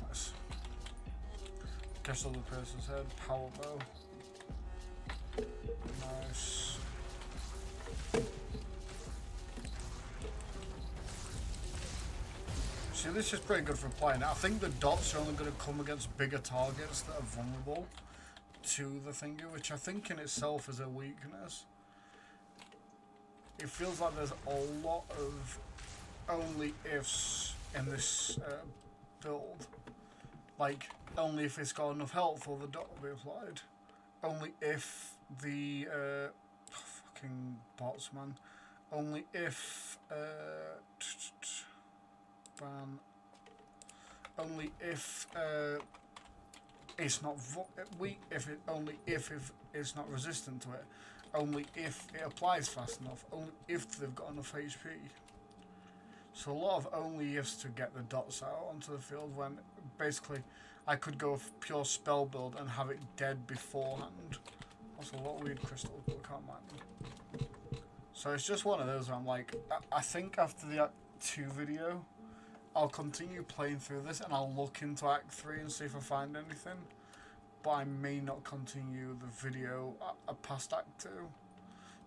Nice. Castle the person's head, power bow. Nice. See, this is pretty good for playing it. I think the dots are only going to come against bigger targets that are vulnerable to the thingy, which I think in itself is a weakness. It feels like there's a lot of only ifs in this build. Like, only if it's got enough health for the dot to be applied. Only if the fucking bots, man. Only if ban. Only if it's not weak. If it only if it's not resistant to it. Only if it applies fast enough. Only if they've got enough HP. So a lot of only ifs to get the dots out onto the field when basically I could go for pure spell build and have it dead beforehand. Also, a lot of weird crystals, but we can't mine them. So it's just one of those where I'm like, I think after the Act 2 video, I'll continue playing through this and I'll look into Act 3 and see if I find anything. But I may not continue the video past Act 2.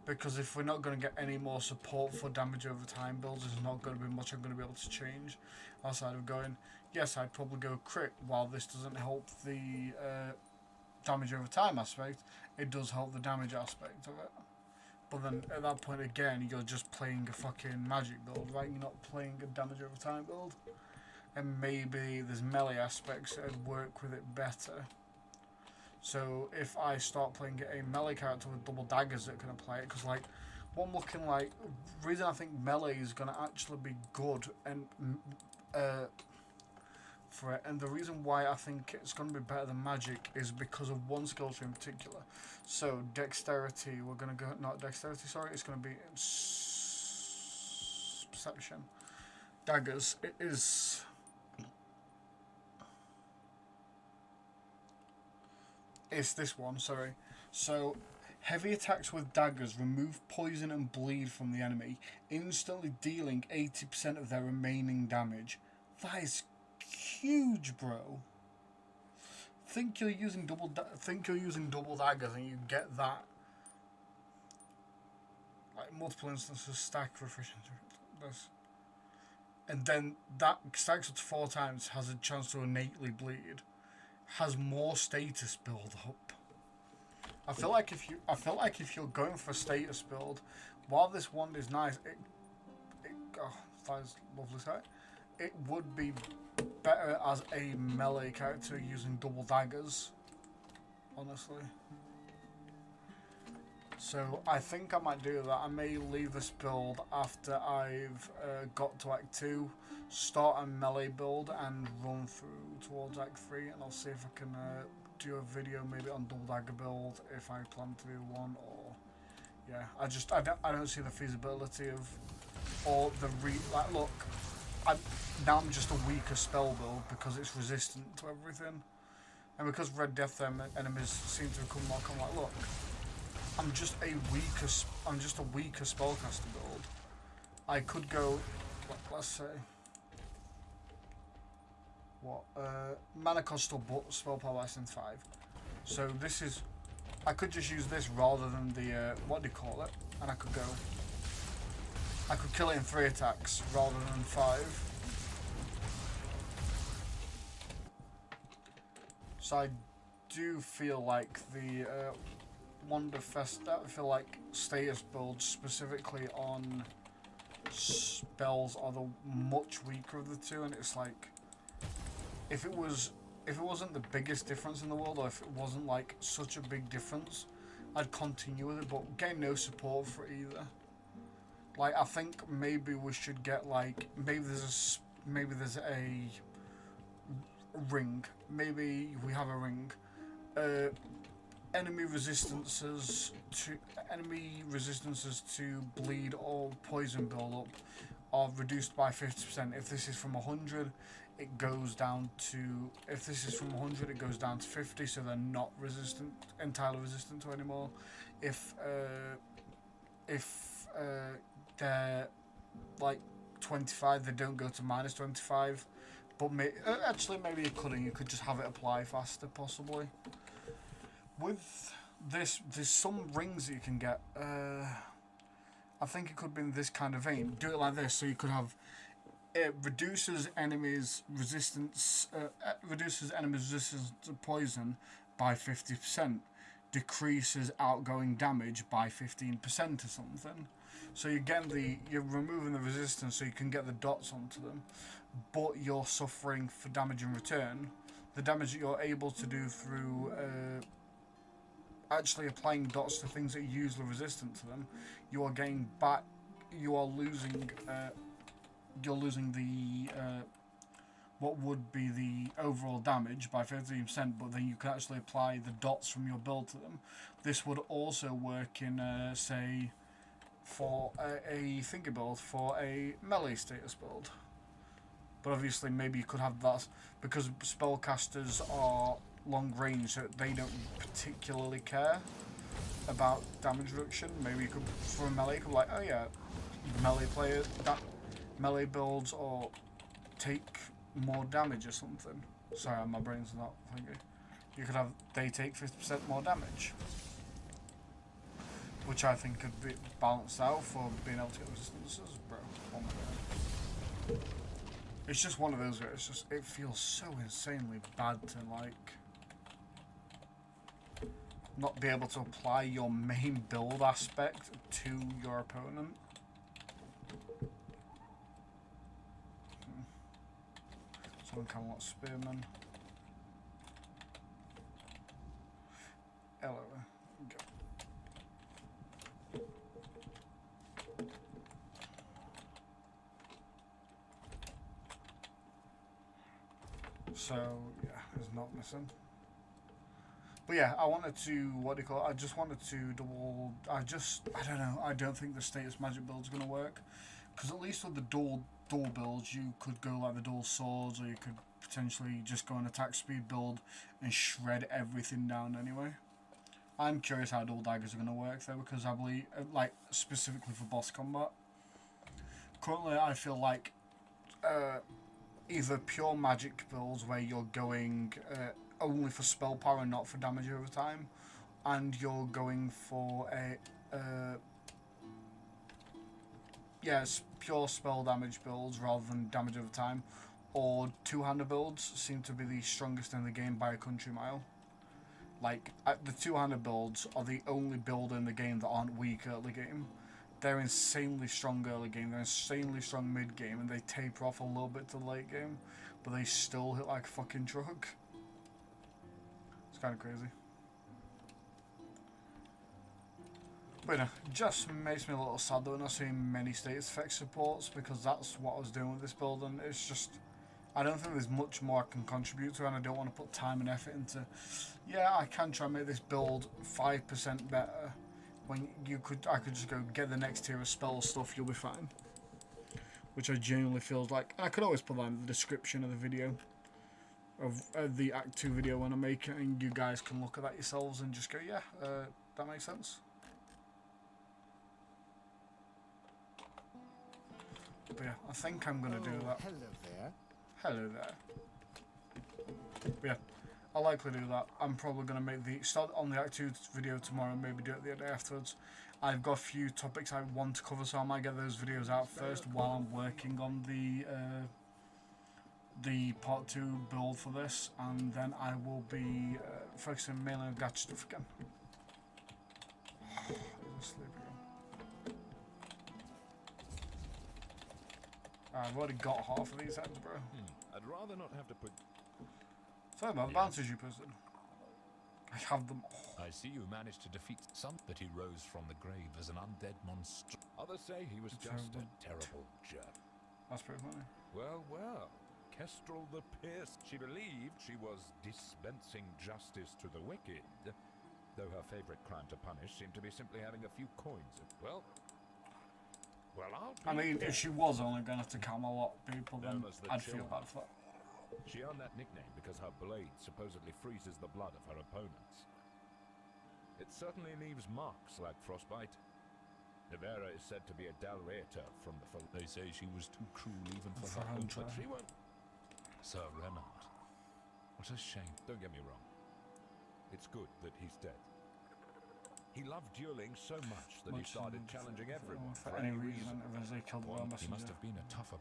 Because if we're not going to get any more support for damage over time builds, there's not going to be much I'm going to be able to change. Outside of going, yes, I'd probably go crit. While this doesn't help the damage over time aspect, it does help the damage aspect of it. But then at that point again, you're just playing a fucking magic build, right? You're not playing a damage over time build. And maybe there's melee aspects that would work with it better. So if I start playing a melee character with double daggers that can apply it, because like what I'm looking like, the reason I think melee is going to actually be good and for it, and the reason why I think it's going to be better than magic is because of one skill tree in particular. So dexterity, we're going to go, not dexterity, sorry, it's going to be perception. Daggers, it is. It's this one, sorry. So, heavy attacks with daggers remove poison and bleed from the enemy, instantly dealing 80% of their remaining damage. That is huge, bro. Think you're using double daggers and you get that. Like multiple instances stack refreshing. And then that stacks up to 4 times, has a chance to innately bleed. Has more status build up. I feel like if you're going for a status build, while this one is nice, that is lovely sight. It would be better as a melee character using double daggers, honestly. So I think I might do that. I may leave this build after I've got to Act 2. Start a melee build and run through towards Act 3, and I'll see if I can do a video maybe on double dagger build if I plan to do one, or yeah, I don't see the feasibility of or the like look, now I'm just a weaker spell build because it's resistant to everything, and because Red Death enemies seem to come like, I'm like, look, I'm just a weaker spellcaster build. I could go, let's say. What? Mana cost or spell power less than 5. So this is, I could just use this rather than the, what do you call it? And I could go, I could kill it in 3 attacks rather than 5. So I do feel like the Wonderfest, I feel like status builds specifically on spells are the much weaker of the two, and it's like, if it wasn't the biggest difference in the world, or if it wasn't like such a big difference, I'd continue with it, but getting no support for it either. Like, I think maybe we should get like, maybe there's a ring, maybe we have a ring, enemy resistances to bleed or poison build up are reduced by 50%. If this is from 100, it goes down to, if this is from 100, it goes down to 50, so they're not entirely resistant to anymore. If they're like 25, they don't go to minus 25. But actually, maybe you couldn't. You could just have it apply faster, possibly. With this, there's some rings that you can get. I think it could be in this kind of vein. Do it like this, so you could have it reduces enemies' resistance to poison by 50%, decreases outgoing damage by 15% or something. So you're removing the resistance so you can get the dots onto them, but you're suffering for damage in return. The damage that you're able to do through actually applying dots to things that are usually resistant to them, you are getting back. You are losing. You're losing the what would be the overall damage by 15%, but then you can actually apply the dots from your build to them. This would also work in, say, for a thinker build, for a melee status build. But obviously, maybe you could have that because spellcasters are long range, so they don't particularly care about damage reduction. Maybe you could, for a melee, you could be like, oh yeah, melee players, melee builds or take more damage or something. Sorry, my brain's not thinking. You could have they take 50% more damage, which I think could be balanced out for being able to get resistances, bro. Oh my god. It's just one of those where it feels so insanely bad to like not be able to apply your main build aspect to your opponent. Someone can want spearman. Hello. Go. So yeah, it's not missing. But yeah, I wanted to I just wanted to double. I don't know. I don't think the status magic build is gonna work, because at least with the dual builds, you could go like the dual swords, or you could potentially just go an attack speed build and shred everything down anyway. I'm curious how dual daggers are going to work though, because I believe, like, specifically for boss combat, currently I feel like either pure magic builds where you're going only for spell power and not for damage over time, and you're going for a yes, pure spell damage builds rather than damage over time, or two-hander builds seem to be the strongest in the game by a country mile. Like, the two-hander builds are the only build in the game that aren't weak early game. They're insanely strong early game, they're insanely strong mid game, and they taper off a little bit to the late game, but they still hit like a fucking truck. It's kind of crazy. But you know, just makes me a little sad that we're not seeing many status effect supports, because that's what I was doing with this build, and it's just, I don't think there's much more I can contribute to, and I don't want to put time and effort into, yeah, I can try and make this build 5% better, when I could just go get the next tier of spell stuff, you'll be fine. Which I genuinely feels like, and I could always put that in the description of the video, of the Act 2 video when I make it, and you guys can look at that yourselves and just go, yeah, that makes sense. But yeah, I think I'm going to do that. Hello there. Hello there. But yeah, I'll likely do that. I'm probably going to make start on the Act 2 video tomorrow, maybe do it the day afterwards. I've got a few topics I want to cover, so I might get those videos out first while I'm working on the part 2 build for this, and then I will be focusing mainly on gacha stuff again. I've already got half of these heads, bro. I'd rather not have to put... Sorry about the bounces you posted. I have them all. I see you managed to defeat some that he rose from the grave as an undead monster. Others say he was just a terrible jerk. That's pretty funny. Well, well. Kestrel the Pierced. She believed she was dispensing justice to the wicked, though her favorite crime to punish seemed to be simply having a few coins. Well, I mean, if she was only going to have to calm a lot of people, then I'd feel bad for that. She earned that nickname because her blade supposedly freezes the blood of her opponents. It certainly leaves marks like frostbite. Nevera is said to be a Dalrator from the... They say she was too cruel even for For her own. Hunter. But she won't... Sir Renard. What a shame. Don't get me wrong. It's good that he's dead. He loved dueling so much that he started challenging everyone for any reason. Eventually killed the He messenger. must have been a tougher...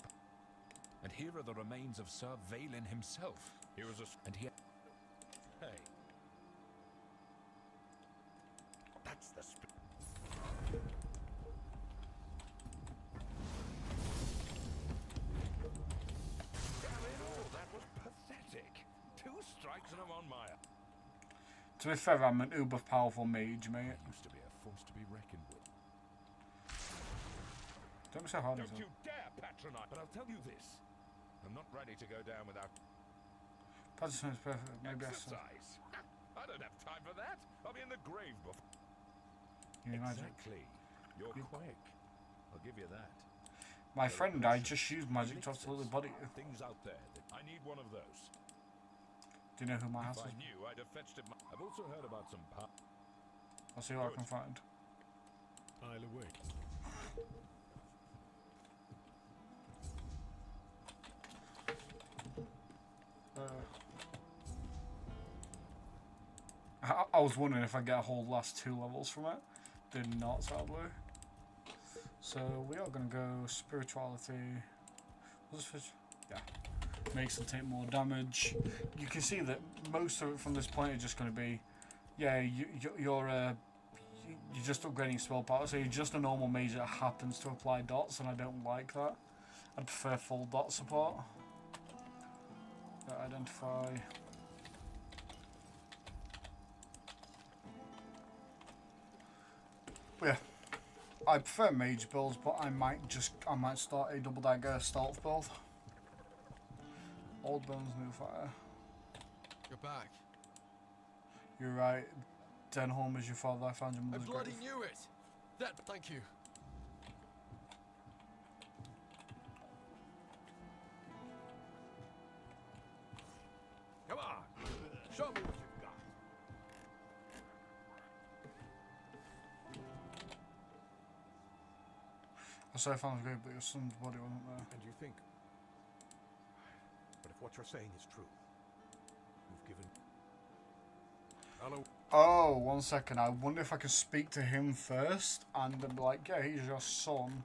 And here are the remains of Sir Valen himself. Here is and he. Hey. That's the Damn it all, that was pathetic. 2 strikes and I'm on my... To be fair, I'm an uber powerful mage, mate. used to be a force to be reckoned with. Don't be so hard. Don't you dare patronize. But I'll tell you this. I'm not ready to go down without Patterson is perfect. Maybe I said. exercise. I don't have time for that. I'll be in the grave before... You magic. Exactly. You're quick. I'll give you that. My friend, I just used magic to absolutely body you. Things out there that I need one of those. Do you know who my house If I is? knew, I'd have fetched it. I've also heard about some I'll see what I can find. I'll await. I was wondering if I get a whole last 2 levels from it. Did not, sadly. So we are going to go spirituality. Yeah. Makes them take more damage. You can see that most of it from this point is just going to be, yeah, you're just upgrading spell power. So you're just a normal mage that happens to apply dots, and I don't like that. I prefer full dot support. Identify. Yeah, I prefer mage builds, but I might start a double dagger stealth build. Old bones, new fire. You're back. You're right. Denholm is your father. I found your I mother's bloody grave. knew it. That. Thank you. Come on! Show me what you've got. I say I found his grave, but your son's body wasn't there. And you think... But if what you're saying is true, you've given... Hello? Oh, 1 second. I wonder if I can speak to him first and then be like, yeah, he's your son.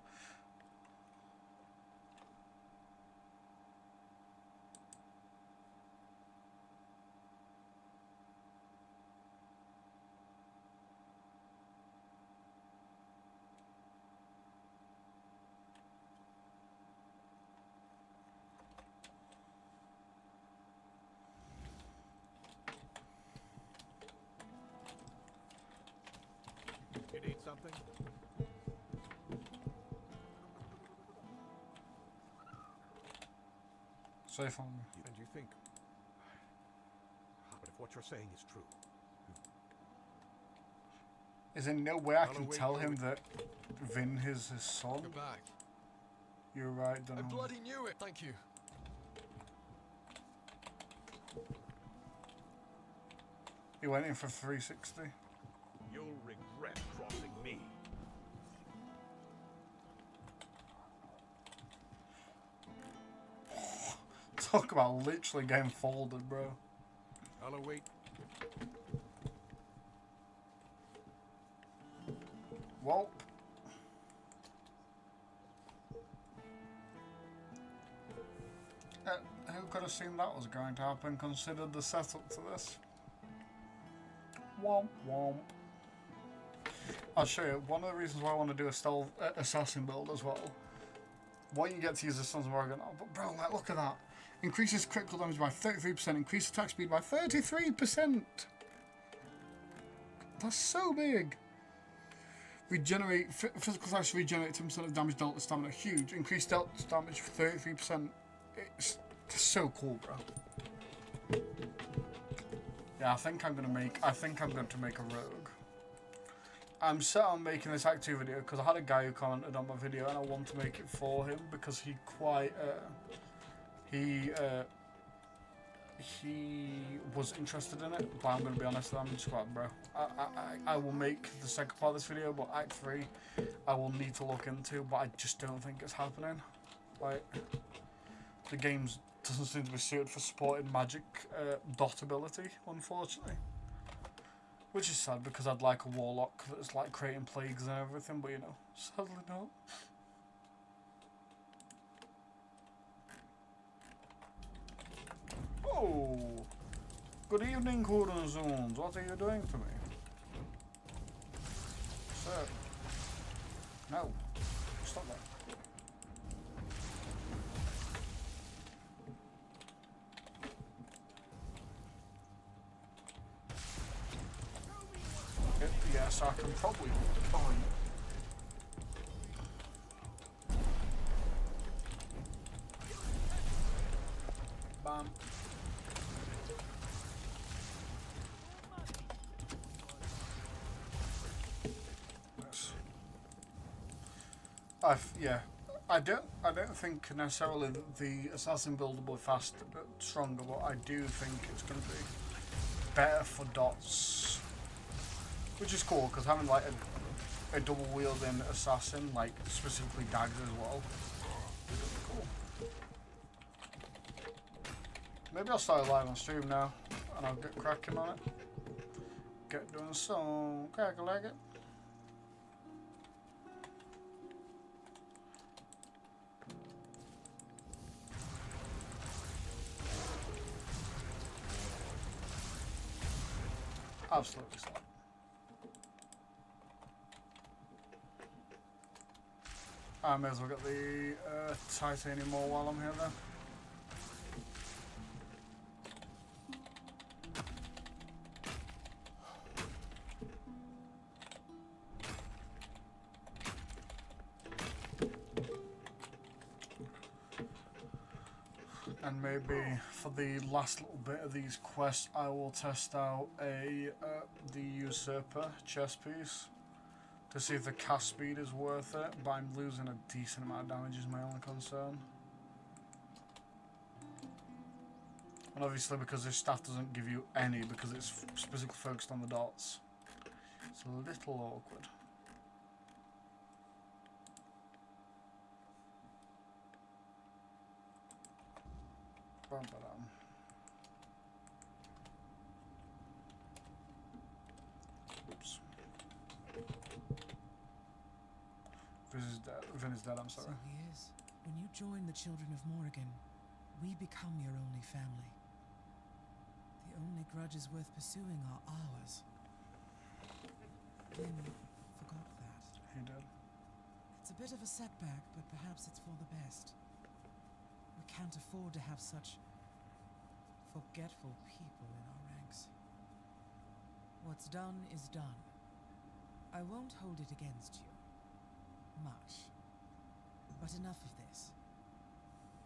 You need something? Safe on me. And you think... But if what you're saying is true, Is there no way I can wait, tell wait, him wait. that Vin is his son? You're back. You're right, I Denholm. bloody knew it. Thank you. He went in for 360. You'll regret crossing me. Talk about literally getting folded, bro. I'll await. Well. Who could have seen that was going to happen, considered the setup to this? Womp womp. I'll show you. One of the reasons why I want to do a stealth assassin build as well. What you get to use the Sons of Oregon. Oh, but bro, like, look at that. Increases critical damage by 33%, increases attack speed by 33%. That's so big. Regenerate, physical attacks regenerate 10% of damage dealt to stamina. Huge. Increased dealt damage for 33%. It's so cool, bro. Yeah, I think I'm going to make a rogue. I'm set on making this Act 2 video because I had a guy who commented on my video and I want to make it for him because he was interested in it, but I'm going to be honest with him, just like, bro, I will make the second part of this video, but Act 3 I will need to look into, but I just don't think it's happening. Like, the game doesn't seem to be suited for supporting magic dot ability, unfortunately. Which is sad because I'd like a warlock that's like creating plagues and everything, but you know, sadly not. Oh! Good evening, Zones. What are you doing to me? Sir. No. Stop that. Yes, I can probably find it. Bam. Yes. Yeah. I don't think necessarily that the assassin build will be fast, stronger, but I do think it's going to be better for dots, which is cool because having like a double wielding assassin, like specifically daggers as well, is really cool. Maybe I'll start live on stream now, and I'll get cracking on it. Get doing some crack like it. Absolutely slap. I may as well get the titanium ore while I'm here then. And maybe for the last little bit of these quests, I will test out the Usurper chest piece to see if the cast speed is worth it. But I'm losing a decent amount of damage is my only concern. And obviously because this staff doesn't give you any because it's specifically focused on the dots, it's a little awkward. Oops. Vin is dead, I'm sorry. So he is. When you join the Children of Morrigan, we become your only family. The only grudges worth pursuing are ours. Vin forgot that. He did. It's a bit of a setback, but perhaps it's for the best. We can't afford to have such forgetful people in our ranks. What's done is done. I won't hold it against you. Much. But enough of this.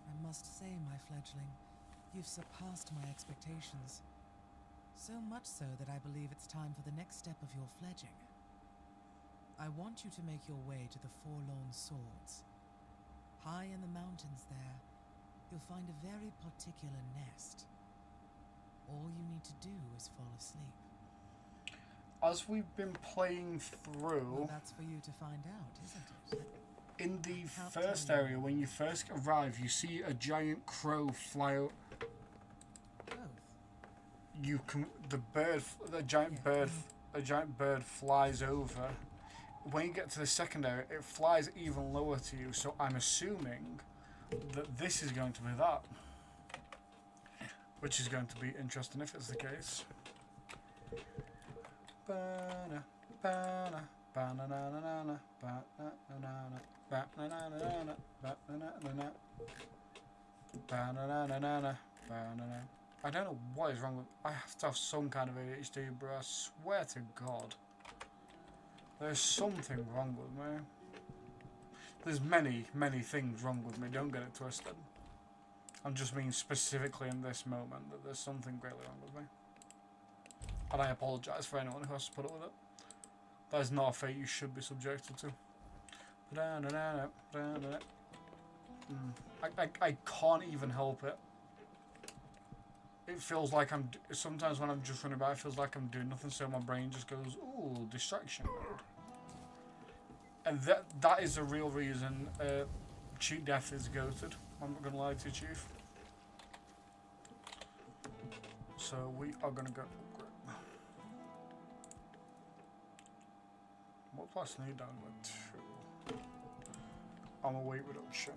I must say, my fledgling, you've surpassed my expectations. So much so that I believe it's time for the next step of your fledging. I want you to make your way to the Forlorn Swords. High in the mountains there, you'll find a very particular nest. All you need to do is fall asleep. As we've been playing through... Well, that's for you to find out, isn't it? In the first area, when you first arrive, you see a giant crow fly out. Both. You can... A giant bird flies over. When you get to the second area, it flies even lower to you, so I'm assuming that this is going to be that. Which is going to be interesting if it's the case. I don't know what is wrong with... I have to have some kind of ADHD, bro. I swear to God. There's something wrong with me. There's many, many things wrong with me. Don't get it twisted. I'm just mean specifically in this moment that there's something greatly wrong with me. And I apologise for anyone who has to put up with it. That is not a fate you should be subjected to. I can't even help it. It feels like sometimes when I'm just running by, it feels like I'm doing nothing, so my brain just goes, ooh, distraction mode. And that is the real reason Cheat Death is goated. I'm not going to lie to you, Chief. So we are going to go... What do I need down with 2? I'm a weight reduction.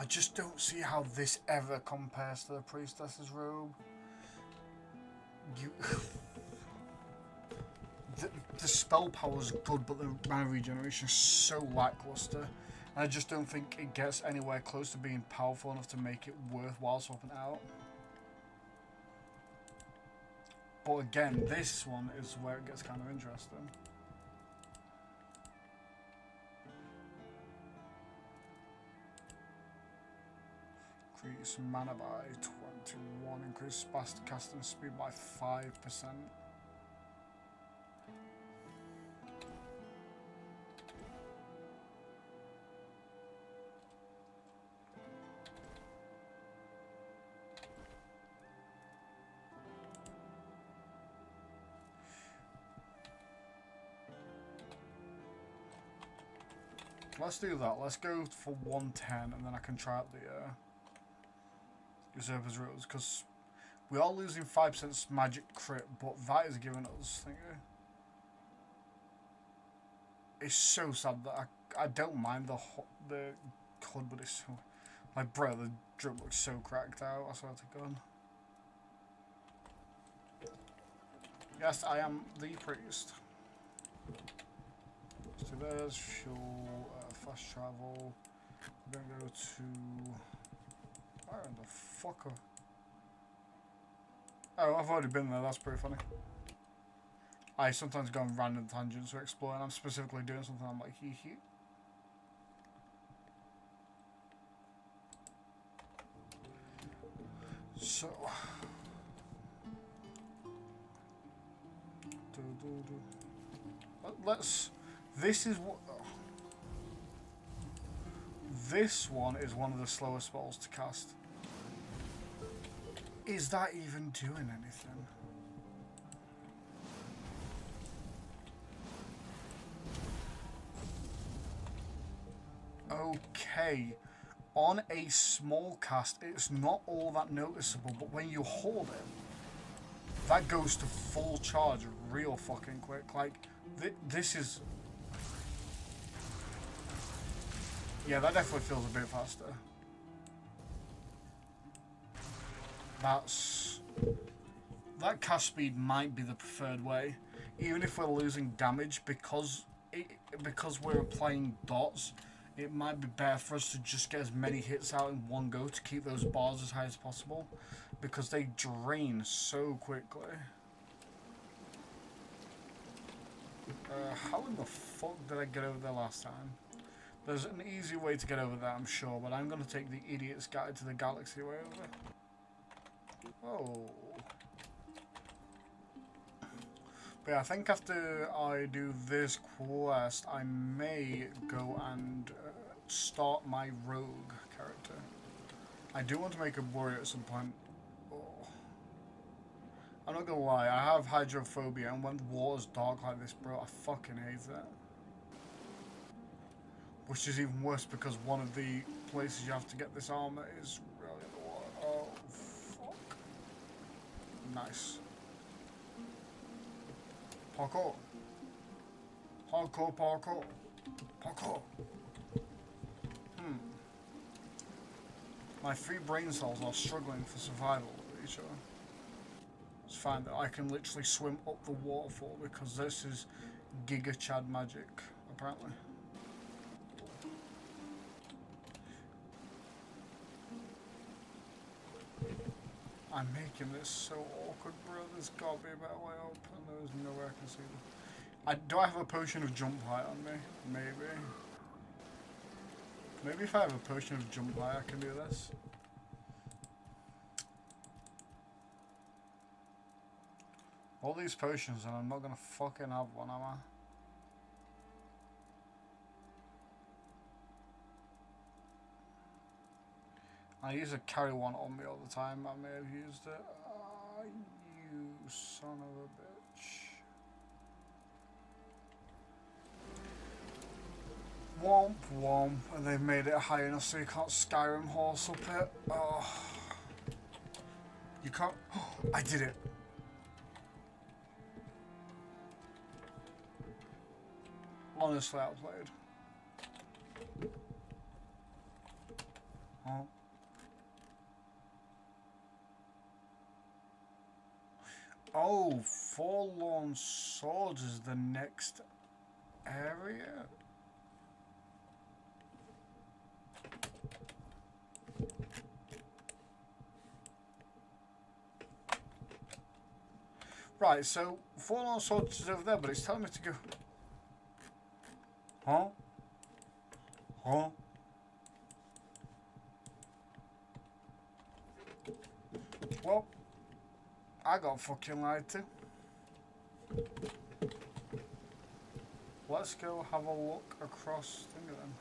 I just don't see how this ever compares to the priestess's robe. You, the spell power is good, but the mana regeneration is so lackluster. And I just don't think it gets anywhere close to being powerful enough to make it worthwhile swapping out. But again, this one is where it gets kind of interesting. Increase mana by 21, increase casting speed by 5%. Let's do that. Let's go for 110 and then I can try out the Usurper's Rules, because we are losing 5% magic crit, but that is giving us thingy. It's so sad that I don't mind the HUD, but it's so, like, bro, the drip looks so cracked out. I swear to God. Yes, I am the priest. Let's do this. Fuel, fast travel. We're gonna go to. Where in the fuck? Oh, I've already been there. That's pretty funny. I sometimes go on random tangents to explore, and I'm specifically doing something. I'm like, hee hee. So. Let's. This is what. This one is one of the slower spells to cast. Is that even doing anything? Okay. On a small cast, it's not all that noticeable, but when you hold it, that goes to full charge real fucking quick. Like, this is... Yeah, that definitely feels a bit faster. That cast speed might be the preferred way, even if we're losing damage, because we're applying dots. It might be better for us to just get as many hits out in one go to keep those bars as high as possible, because they drain so quickly. How in the fuck did I get over there last time? There's an easy way to get over there, I'm sure, but I'm going to take the Idiot's Guide to the Galaxy way over. Oh. But yeah, I think after I do this quest, I may go and start my rogue character. I do want to make a warrior at some point. Oh. I'm not gonna lie, I have hydrophobia, and when water's dark like this, bro, I fucking hate that. Which is even worse because one of the places you have to get this armor is really in the water. Oh, fuck. Nice. Parkour. Hardcore parkour. Parkour. My 3 brain cells are struggling for survival with each other. It's fine that I can literally swim up the waterfall because this is Giga Chad magic, apparently. I'm making this so awkward, bro. There's gotta be a better way up, and there's no way I can see them. Do I have a potion of jump height on me? Maybe. Maybe if I have a potion of jump height, I can do this. All these potions, and I'm not gonna fucking have one, am I? I used to carry one on me all the time. I may have used it. You son of a bitch. Womp womp. And they've made it high enough so you can't Skyrim horse up it. Oh. You can't. I did it. Honestly outplayed. Huh? Oh, Forlorn Swords is the next area? Right, so Forlorn Swords is over there, but it's telling me to go... Huh? Huh? Well, I got fucking lied to. Let's go have a look across thing then.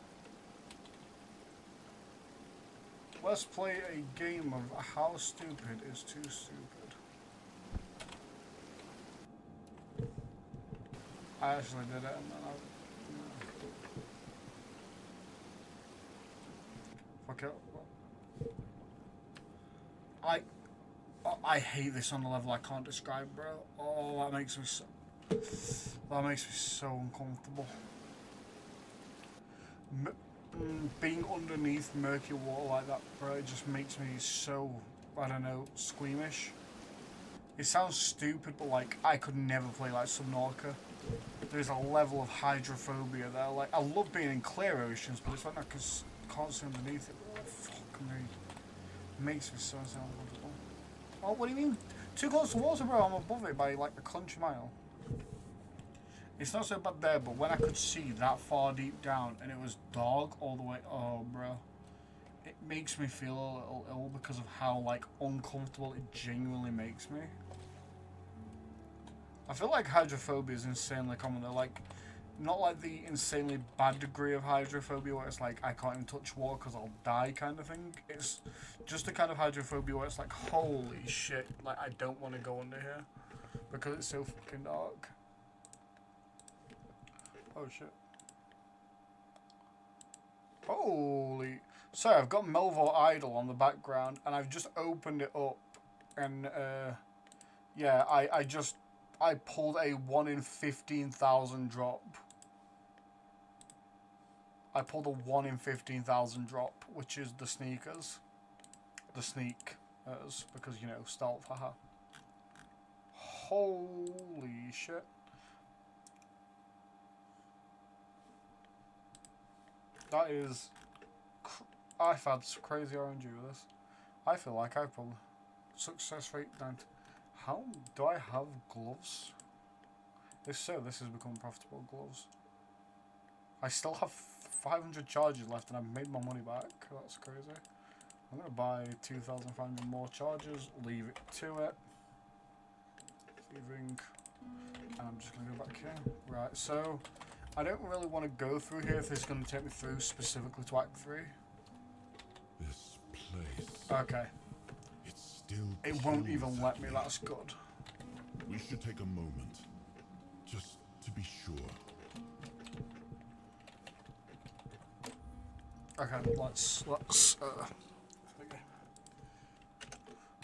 Let's play a game of how stupid is too stupid. I actually did it and then fuck it. I hate this on a level I can't describe, bro. Oh, that makes me so uncomfortable. Being underneath murky water like that, bro, it just makes me so, I don't know, squeamish. It sounds stupid, but like, I could never play like Subnautica. There's a level of hydrophobia there. Like, I love being in clear oceans, but it's like I can't see underneath it. Oh, fuck me. It makes me so uncomfortable. Oh, what do you mean? Too close to water, bro. I'm above it by like a country mile. It's not so bad there, but when I could see that far deep down and it was dark all the way, oh, bro. It makes me feel a little ill because of how, like, uncomfortable it genuinely makes me. I feel like hydrophobia is insanely common. They're like, not like the insanely bad degree of hydrophobia where it's like, I can't even touch water because I'll die kind of thing. It's just the kind of hydrophobia where it's like, holy shit, like, I don't want to go under here because it's so fucking dark. Oh shit. Holy... So, I've got Melville Idol on the background, and I've just opened it up, and, yeah, I pulled a 1 in 15,000 drop. I pulled a 1 in 15,000 drop, which is the sneakers. The sneakers, because, you know, stealth, haha. Holy shit. That is... I've had crazy RNG with this. I feel like I've probably... Success rate down to... How do I have gloves? If so, this has become profitable gloves. I still have 500 charges left and I've made my money back. That's crazy. I'm going to buy 2,500 more charges, leave it to it. Thieving. And I'm just going to go back here. Right, so... I don't really want to go through here if this is going to take me through specifically to Act 3. This place. Okay. It's still. It won't even pulls let at me, that's good. We should take a moment, just to be sure. Okay, let's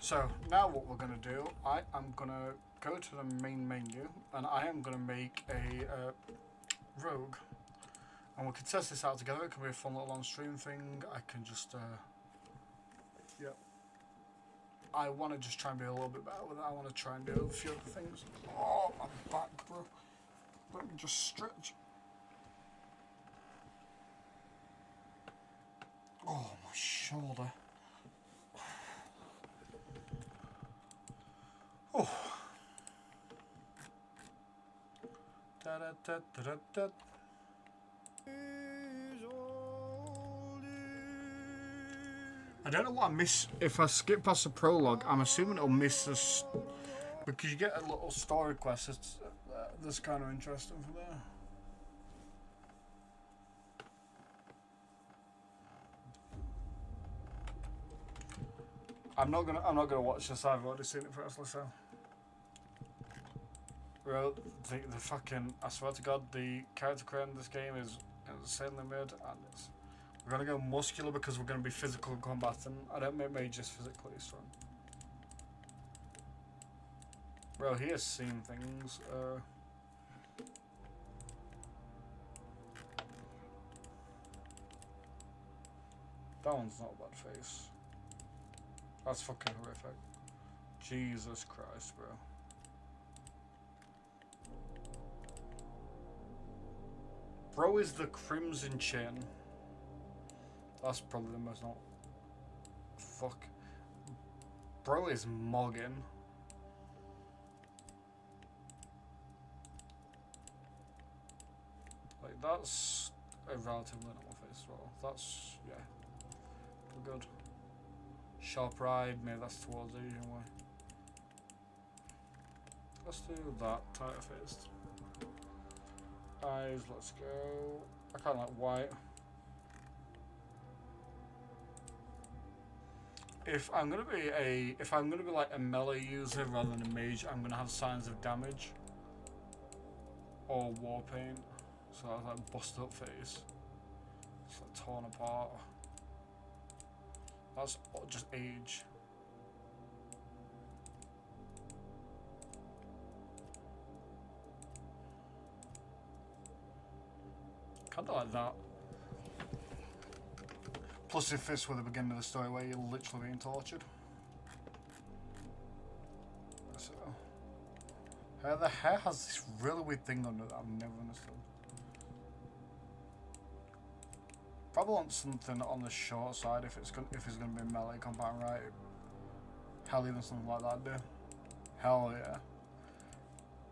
so now what we're gonna do, I am gonna go to the main menu and I am gonna make a rogue, and we can test this out together. It can be a fun little on stream thing. I can just yep. I want to just try and be a little bit better with it. I want to try and do a few other things. Oh, my back, bro. Let me just stretch. Oh, my shoulder. Oh. Da da da da da da. I don't know what I miss. If I skip past the prologue, I'm assuming it'll miss this because you get a little story quest. It's that's kind of interesting for there. I'm not gonna watch this. I've already seen it firstly, so. Well, the fucking, I swear to God, the character creating this game is insanely mid, and it's. We're gonna go muscular because we're gonna be physical combatant. I don't make mages physically strong. Bro, he has seen things. That one's not a bad face. That's fucking horrific. Jesus Christ, bro. Bro is the Crimson Chin. That's probably the most not. Fuck. Bro is Moggin. Like, that's a relatively normal face as well. That's, yeah. We're good. Sharp Ride, maybe that's towards Asian way. Let's do that, tighter faced. Eyes, let's go. I kinda like white. If I'm gonna be like a melee user rather than a mage, I'm gonna have signs of damage or war paint. So that's like busted up face. It's like torn apart. That's just age. Kinda like that. Plus it fits with the beginning of the story where you're literally being tortured. So, the hair has this really weird thing under it that I've never understood. Probably want something on the short side if it's gonna be melee combat, right? Hell, even something like that do. Hell yeah.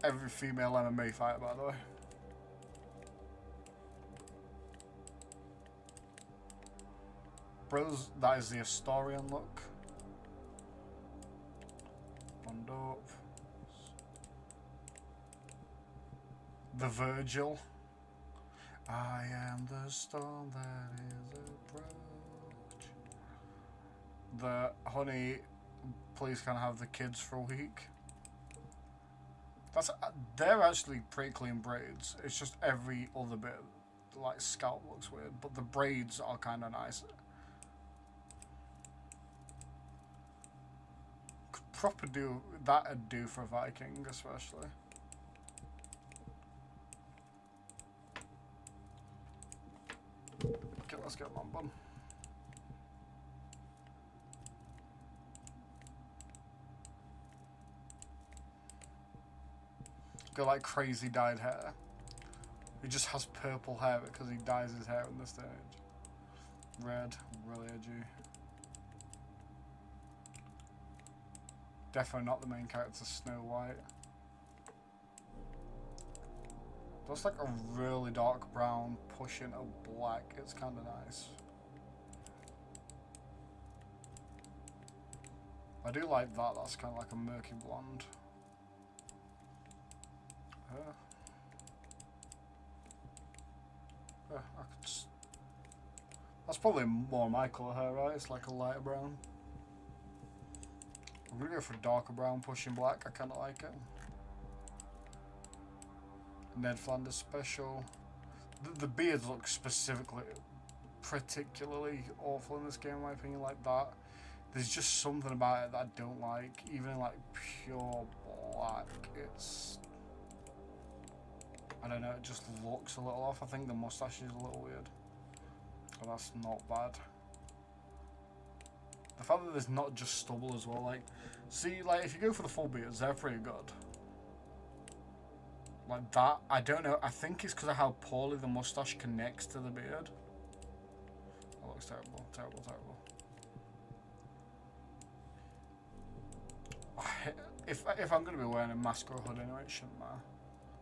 Every female MMA fighter, by the way. Bros, that is the Astorian look. Bond up. The Virgil. I am the storm that is approach. The honey, please can I have the kids for a week. They're actually pretty clean braids. It's just every other bit, like scalp looks weird, but the braids are kind of nice. Could proper do that. I'd do for a Viking, especially. Okay, let's get one bun. Got like crazy dyed hair. He just has purple hair because he dyes his hair in this stage. Red, really edgy. Definitely not the main character, Snow White. That's like a really dark brown pushing a black. It's kind of nice. I do like that. That's kind of like a murky blonde. I could just, that's probably more my colour hair, right? It's like a lighter brown. I'm gonna go for darker brown pushing black. I kind of like it. Ned Flanders special. The beards look particularly awful in this game, in my opinion. Like that, there's just something about it that I don't like. Even in like pure black, it's, I don't know, it just looks a little off. I think the mustache is a little weird, but that's not bad. The fact that there's not just stubble as well, like, see, like if you go for the full beards, they're pretty good. Like that, I don't know, I think it's because of how poorly the mustache connects to the beard. That looks terrible, terrible, terrible. If I'm going to be wearing a mask or a hood anyway, it shouldn't matter.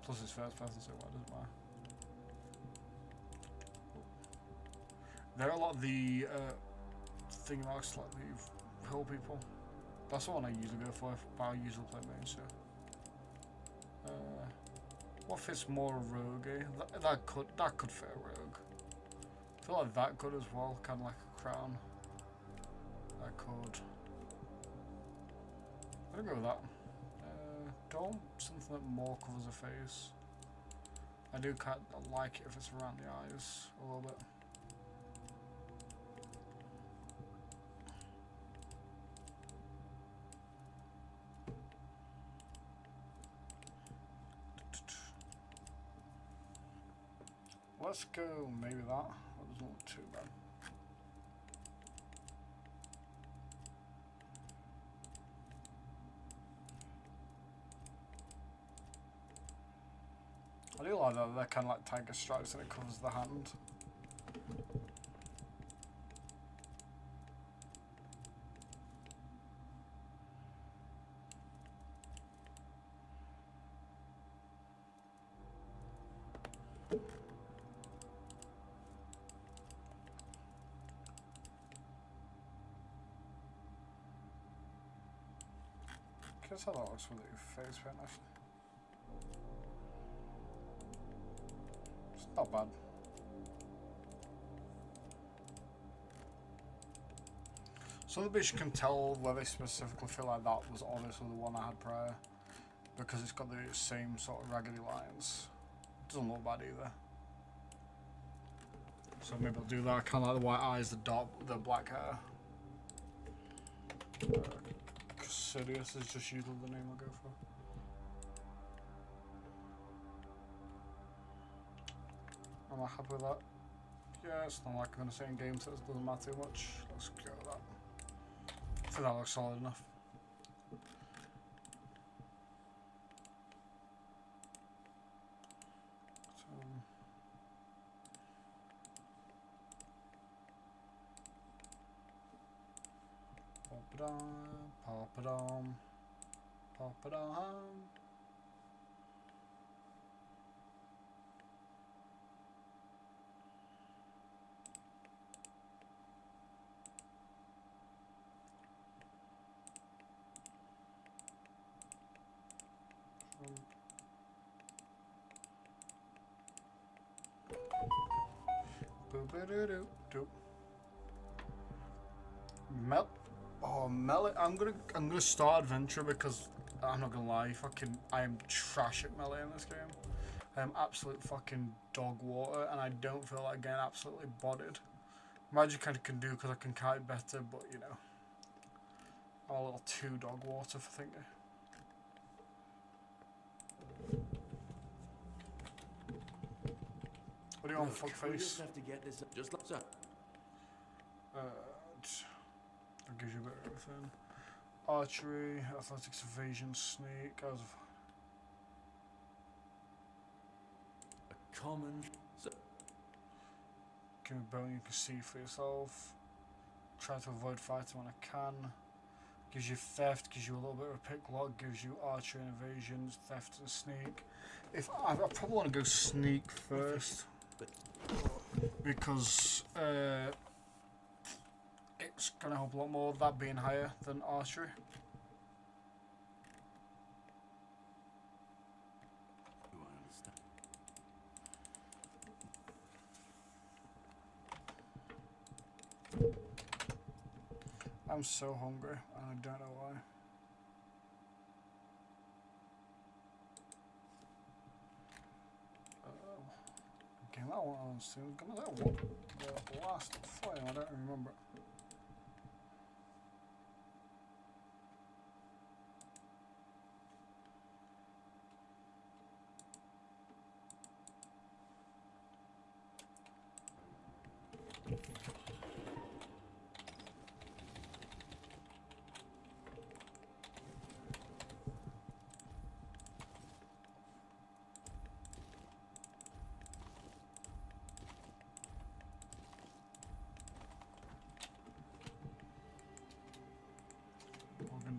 Plus it's first person, so why doesn't matter. There are a lot of the thingamacks, like the hill people. That's the one I usually go for, but I usually play main, so. What fits more rogue? That could fit a rogue. I feel like that could as well, kind of like a crown. That could. I'm gonna go with that. Don't something that more covers the face. I do kind of like it if it's around the eyes a little bit. Let's go maybe that. That doesn't look too bad. I do like that they're kind of like tiger stripes and it covers the hand. Guess how that looks with your face paint actually. It's not bad. So the bitch can tell where they specifically feel like that was obviously the one I had prior, because it's got the same sort of raggedy lines. Doesn't look bad either. So maybe I'll do that. I kind of like the white eyes, the black hair. Sirius is just usually the name I go for. Am I happy with that? Yeah, it's not like I'm going to say in game, so it doesn't matter too much. Let's go with that. I think that looks solid enough. Pop it on, pop it on, pop it on. Boop-a-doo-doo-doo. Melee. I'm gonna start adventure because I'm not gonna lie, I am trash at melee in this game. I am absolute fucking dog water, and I don't feel like getting absolutely bodied. Magic I can do because I can kite better, but you know, I'm a little too dog water for thinking. What do you want, fuckface? We just have to get this just like so. That gives you a bit of everything. Archery, athletics, evasion, sneak. A common. So Give me a bone you can see for yourself. Try to avoid fighting when I can. Gives you theft, gives you a little bit of a picklock, gives you archery and evasions, theft and sneak. If I probably want to go sneak first, because it's gonna help a lot more, that being higher than archery. do I understand? I'm so hungry and I don't know why. Again, that one on soon. Gonna that one. The last flame, I don't remember.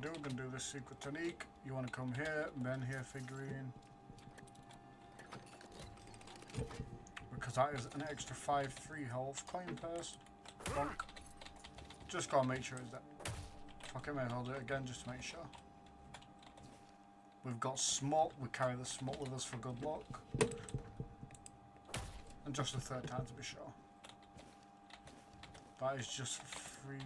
We can do this secret technique. You want to come here, men here, figurine. Because that is an extra 5-3 health. Claim purse. Bonk. Just gotta make sure it's that. Fuck it, may as well do it again just to make sure. We've got smut. We carry the smut with us for good luck. And just the third time to be sure. That is just free.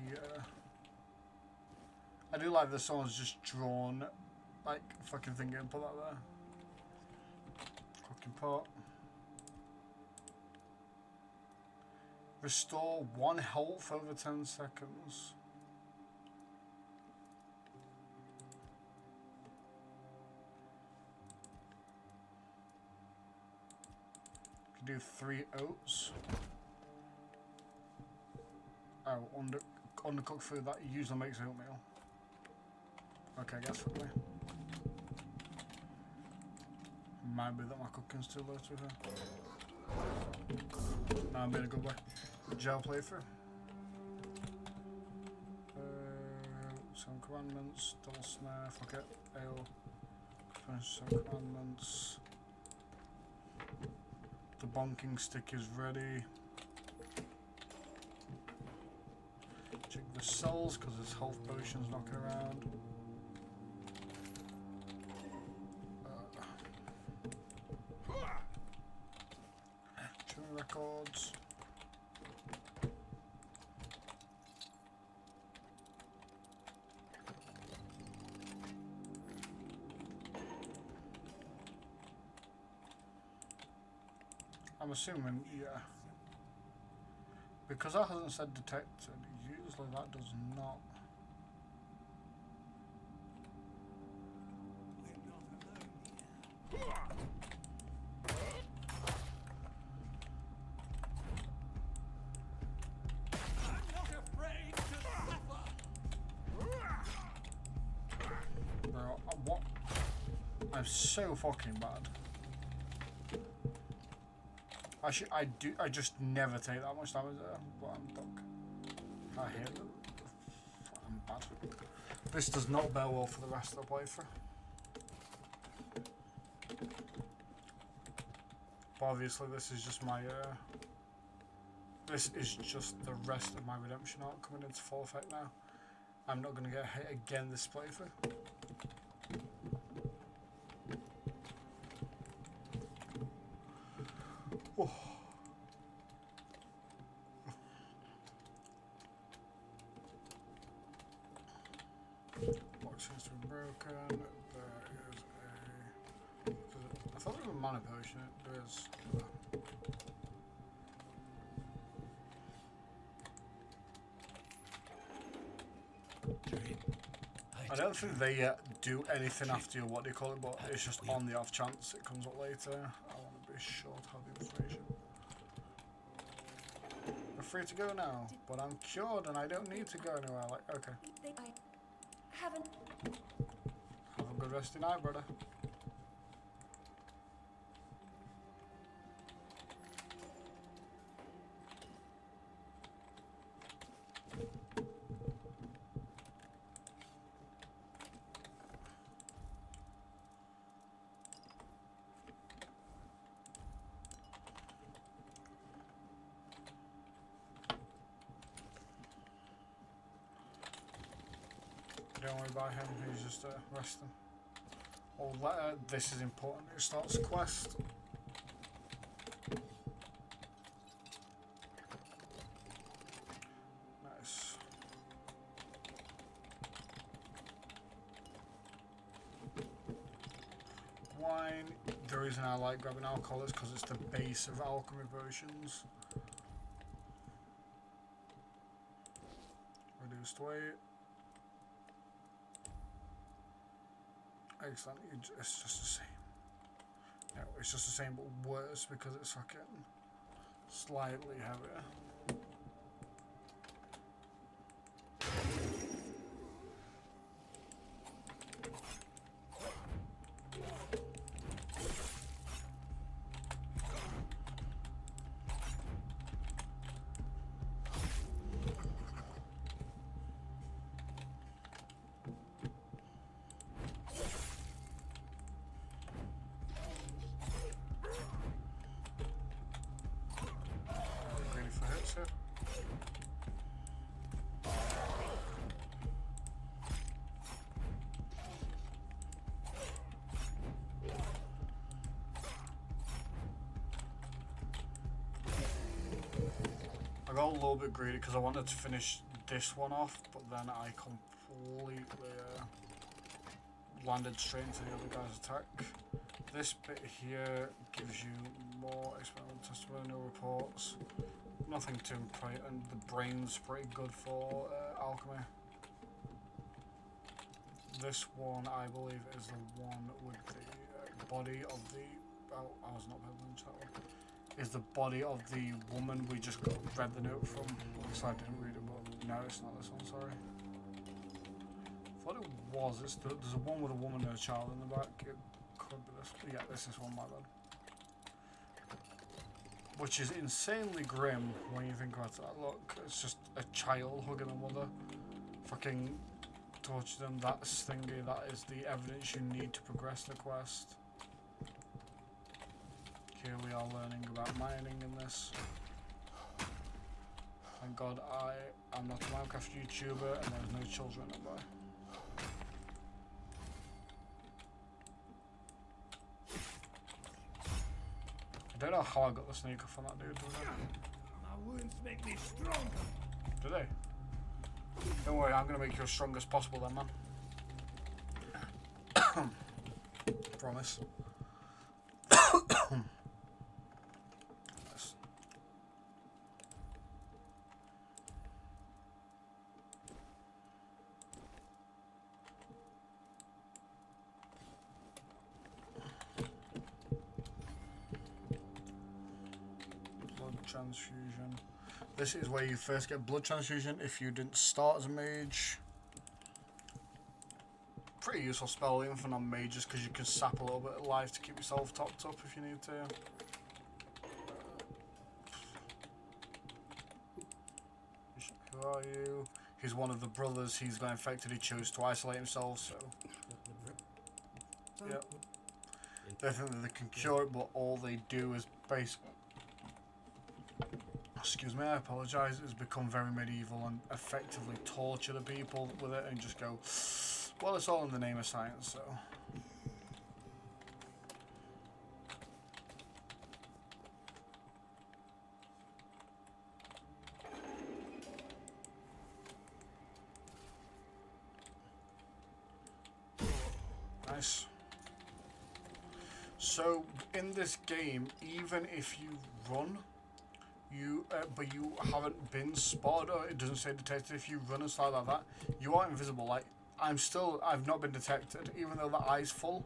I do like that someone's just drawn, like, fucking thing and put that there. Cooking pot. Restore 1 health over 10 seconds. You can do 3 oats. Oh, undercooked food that usually makes oatmeal. Okay, I guess for me. Might be that my cooking's too low to her. No, I'm being a good way. Jail playthrough. Some commandments, double snare, fuck it, ale. Finish some commandments. The bonking stick is ready. Check the cells because there's health potions knocking around. Training records. I'm assuming, yeah. Because that hasn't said detected, usually that does not. Bro, what? I'm so fucking bad. Actually, I just never take that much damage there, but I'm dog. I hate it. I'm bad. This does not bear well for the rest of the playthrough. But obviously this is just my, this is just the rest of my redemption arc coming into full effect now. I'm not going to get hit again this playthrough. Oh. Box has been broken. There is a. I thought there was a mana potion. There is. I don't think they do anything after you, what do you call it, but it's just on the off chance it comes up later. I want to be sure to have the information. We're free to go now, but I'm cured and I don't need to go anywhere. Like, okay. I haven't. Have a good rest of your night, brother. Don't worry about him, he's just resting. Oh, this is important. It starts a quest. Nice. Wine. The reason I like grabbing alcohol is because it's the base of alchemy potions. Reduced weight. Excellent, it's just the same. No, it's just the same but worse because it's fucking slightly heavier. I got a little bit greedy because I wanted to finish this one off, but then I completely landed straight into the other guy's attack. This bit here gives you more experimental testimonial reports. Nothing too impressive, and the brain's pretty good for alchemy. This one, I believe, is the one with the body of the. Oh, I was not paying attention to that one. Is the body of the woman we just read the note from. Looks like I didn't read it, but no, it's not this one, sorry. I thought it was. There's a one with a woman and a child in the back. It could be this. Yeah, this is one, my bad. Which is insanely grim when you think about that. Look, it's just a child hugging a mother. Fucking torture them. That's thingy. That is the evidence you need to progress the quest. Here we are learning about mining in this. Thank God I am not a Minecraft YouTuber and there's no children nearby. I don't know how I got the sneak off on that dude. My wounds make me stronger. Do they? Don't worry, I'm gonna make you as strong as possible then, man. Promise. Yes. Blood transfusion. This is where you first get blood transfusion if you didn't start as a mage. Pretty useful spell even for non-mages because you can sap a little bit of life to keep yourself topped up if you need to. Who are you? He's one of the brothers. He's got infected. He chose to isolate himself, so... Yep. They think that they can cure it, but all they do is basically... Excuse me, I apologise, has become very medieval and effectively torture the people with it and just go, well, it's all in the name of science, so. Nice. So, in this game, even if you run, but you haven't been spotted or it doesn't say detected, if you run and stuff like that, you are invisible. Like, I've not been detected, even though the eye's full.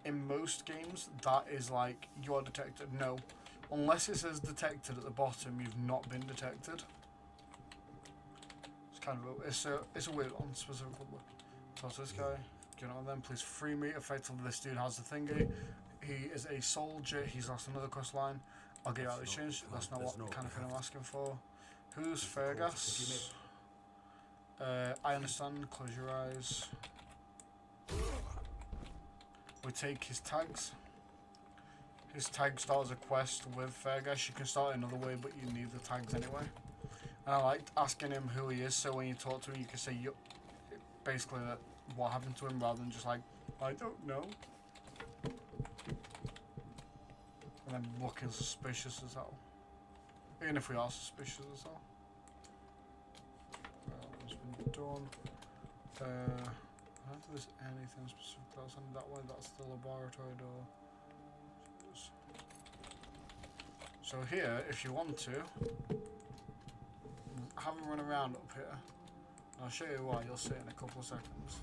In most games, that is like, you are detected. No. Unless it says detected at the bottom, you've not been detected. It's kind of it's a weird one, specifically. Talk to this guy. Do you know then? Please free me. Effectively, this dude has the thingy. He is a soldier. He's lost another quest line. I'll get you out of exchange. That's not what kind of thing I'm asking for. Who's Fergus? I understand. Close your eyes. We take his tags. His tag starts a quest with Fergus. You can start another way, but you need the tags anyway. And I liked asking him who he is, so when you talk to him, you can say basically that what happened to him, rather than just like, I don't know. And then looking suspicious as hell. Even if we are suspicious as hell. Well, it's been done. I don't think there's anything specific else on that one. That's the laboratory door. So here, if you want to, have him run around up here. And I'll show you why. You'll see it in a couple of seconds.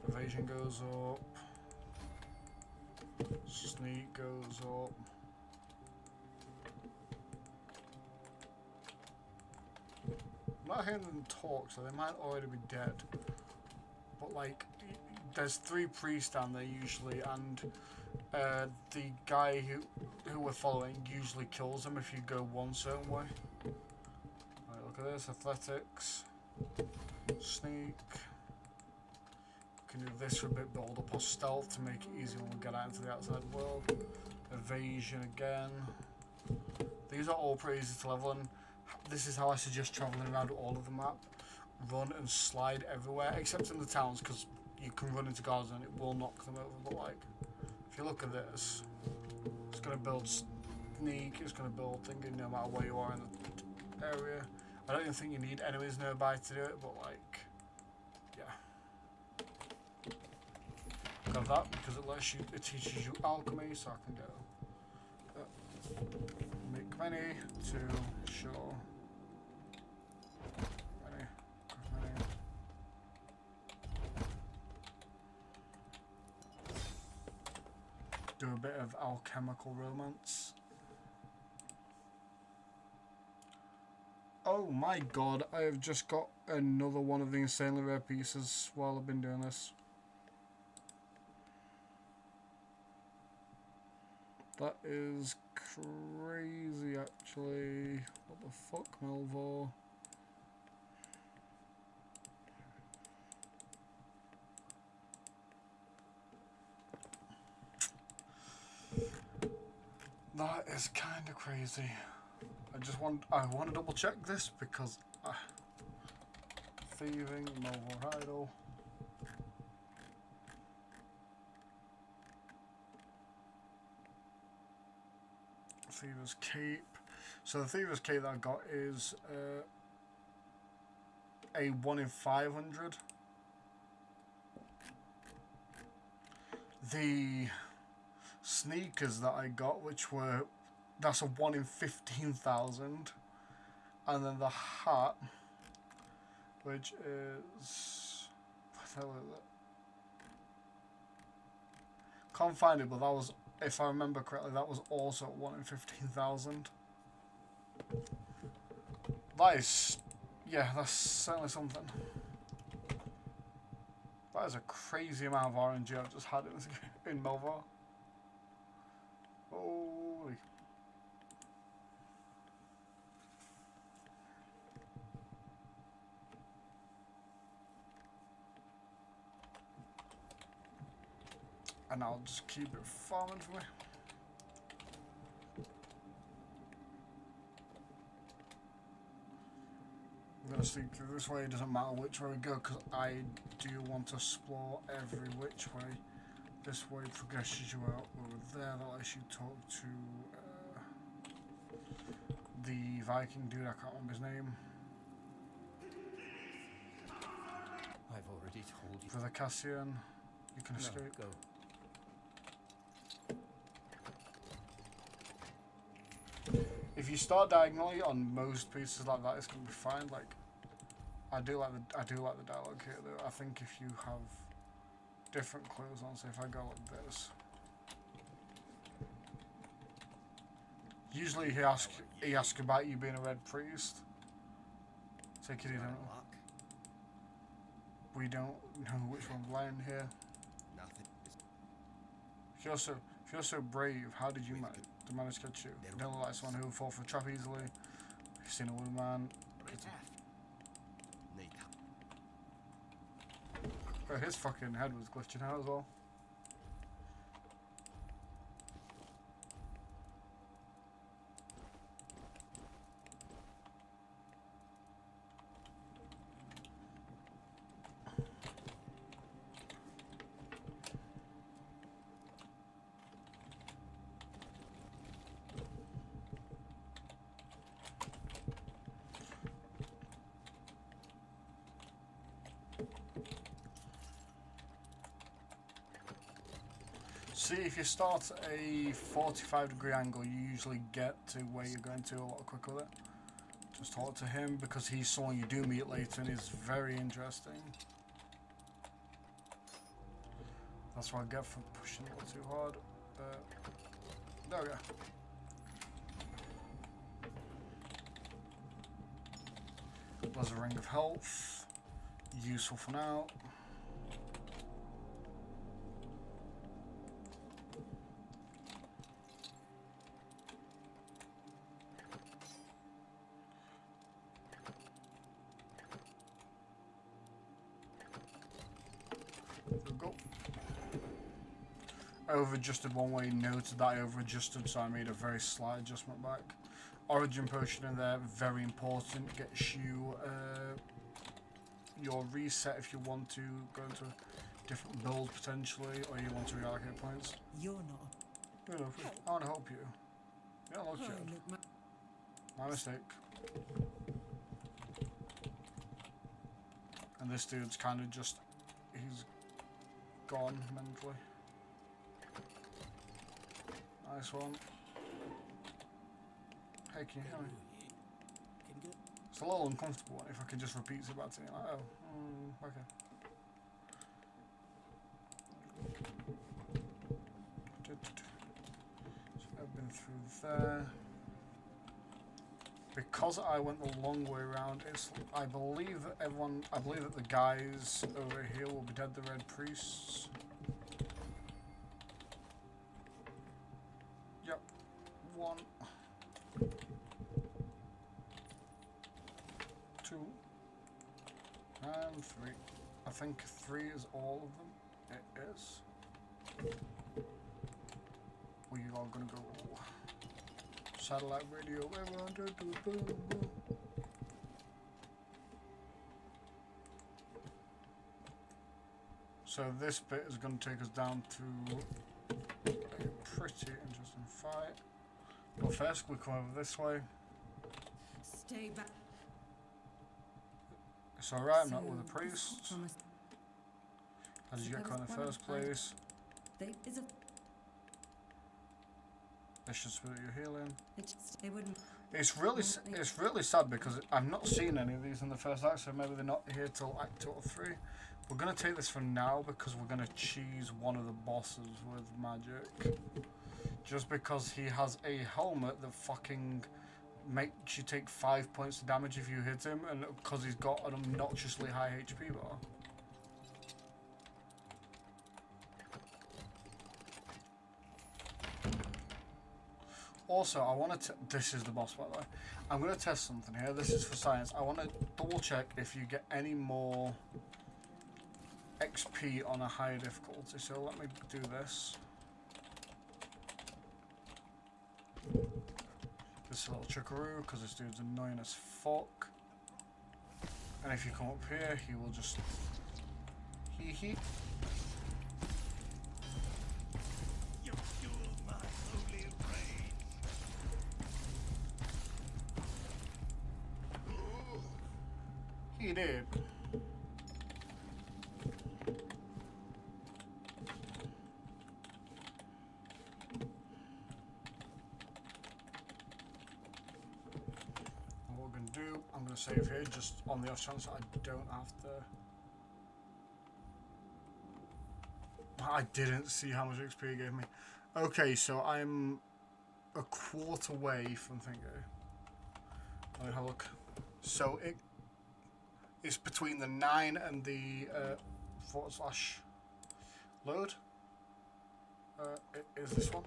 Evasion goes up. Sneak goes up. I'm not hearing them talk, so they might already be dead. But like, there's 3 priests down there usually, and the guy who we're following usually kills them if you go one certain way. Right, look at this: athletics, sneak. Can do this for a bit, build up our stealth to make it easier when we get out into the outside world. Evasion again. These are all pretty easy to level, and this is how I suggest travelling around all of the map. Run and slide everywhere, except in the towns, because you can run into guards and it will knock them over. But like, if you look at this, it's going to build sneak, it's going to build thinking no matter where you are in the area. I don't even think you need enemies nearby to do it, but like, yeah. Got that because it teaches you alchemy, so I can go make many to show many. Do a bit of alchemical romance. Oh my god, I have just got another one of the insanely rare pieces while I've been doing this. That is crazy, actually. What the fuck, Melvor? That is kind of crazy. I want to double check this because thieving, Melvor idol. Thiever's Cape. So the Thiever's Cape that I got is a 1 in 500. The sneakers that I got, that's a 1 in 15,000. And then the hat, which is, what the hell is it? Can't find it, but that was, if I remember correctly, that was also 1 in 15,000. That is, yeah, that's certainly something. That is a crazy amount of RNG I've just had in Melvar. Holy. And I'll just keep it farming for me. I'm going to sneak through this way, it doesn't matter which way we go, because I do want to explore every which way. This way progresses you out over there, that lets you talk to the Viking dude, I can't remember his name. I've already told you. For the Cassian, you can escape. Go. If you start diagonally on most pieces like that, it's gonna be fine. Like, I do like the dialogue here though. I think if you have different clues on, say if I go like this, usually he asks about you being a red priest. Take it easy. We don't know which one's lying here. If you're so brave, how did you manage to catch you? You don't look like someone who would fall for a trap easily. You've seen a woman. Oh, his fucking head was glitching out as well. See, if you start at a 45-degree angle, you usually get to where you're going to a lot quicker with it. Just talk to him because he's someone you do meet later and is very interesting. That's what I get for pushing a little too hard. There we go. There's a ring of health. Useful for now. I over-adjusted one way, noted that I over-adjusted, so I made a very slight adjustment back. Origin potion in there, very important, gets you your reset if you want to go into a different build potentially, or you want to reallocate points. You're not. You know, I want to help you. Yeah, look Oh, good. look, My mistake. And this dude's kind of just, he's gone mentally. Nice one. Hey, can you hear me? It's a little uncomfortable if I could just repeat it back to me, like, oh, okay. So I've been through there. Because I went the long way around, I believe that the guys over here will be dead, the red priests. Yep. And 3. I think 3 is all of them. It is. We are gonna go satellite radio. Everyone do boom boom. So this bit is going to take us down to a pretty interesting fight. But first we come over this way. Stay back. It's alright, I'm not with the priest. How did you get caught in the first place? This should spirit your healing. It's really sad because I've not seen any of these in the first act, so maybe they're not here till Act 2 or 3. We're going to take this for now because we're going to cheese one of the bosses with magic. Just because he has a helmet that fucking makes you take 5 points of damage if you hit him, and because he's got an obnoxiously high HP bar. Also, I want to... This is the boss, by the way. I'm going to test something here. This is for science. I want to double check if you get any more XP on a higher difficulty. So let me do this. This is a little trickaroo, because this dude's annoying as fuck. And if you come up here, he will just... Hee. He did. What we're going to do, I'm going to save here just on the off chance that I don't have to. I didn't see how much XP it gave me. Okay, so I'm a quarter away from thinking. Let me have a look. So it's between the 9 and the / load. It is this one.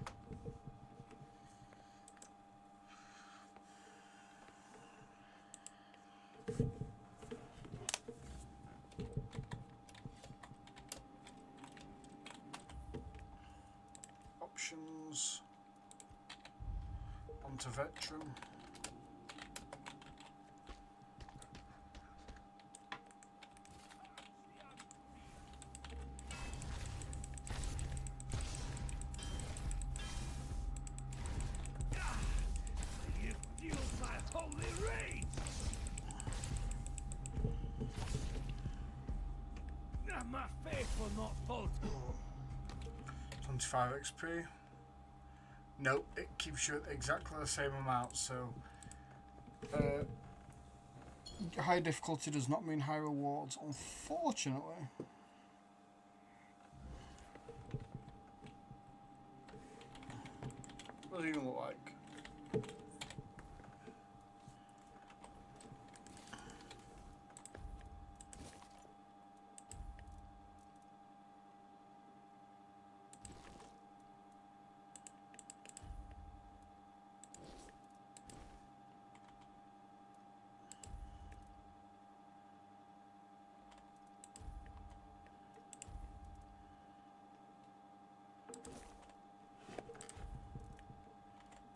Options. Onto veteran. My faith will not falter. 25 XP. Nope, it keeps you at exactly the same amount, so high difficulty does not mean high rewards, unfortunately. What does it even look like?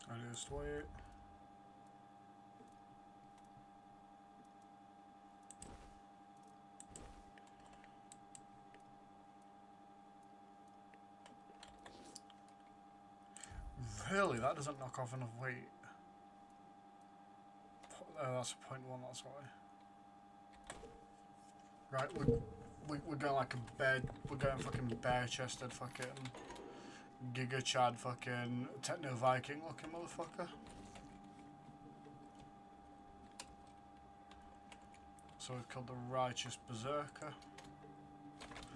I just wait. Really, that doesn't knock off enough weight. That's a 0.1, that's why. Right, we're going like a bear. We're going fucking bare-chested fucking Giga Chad fucking Techno Viking looking motherfucker. So it's called the Righteous Berserker.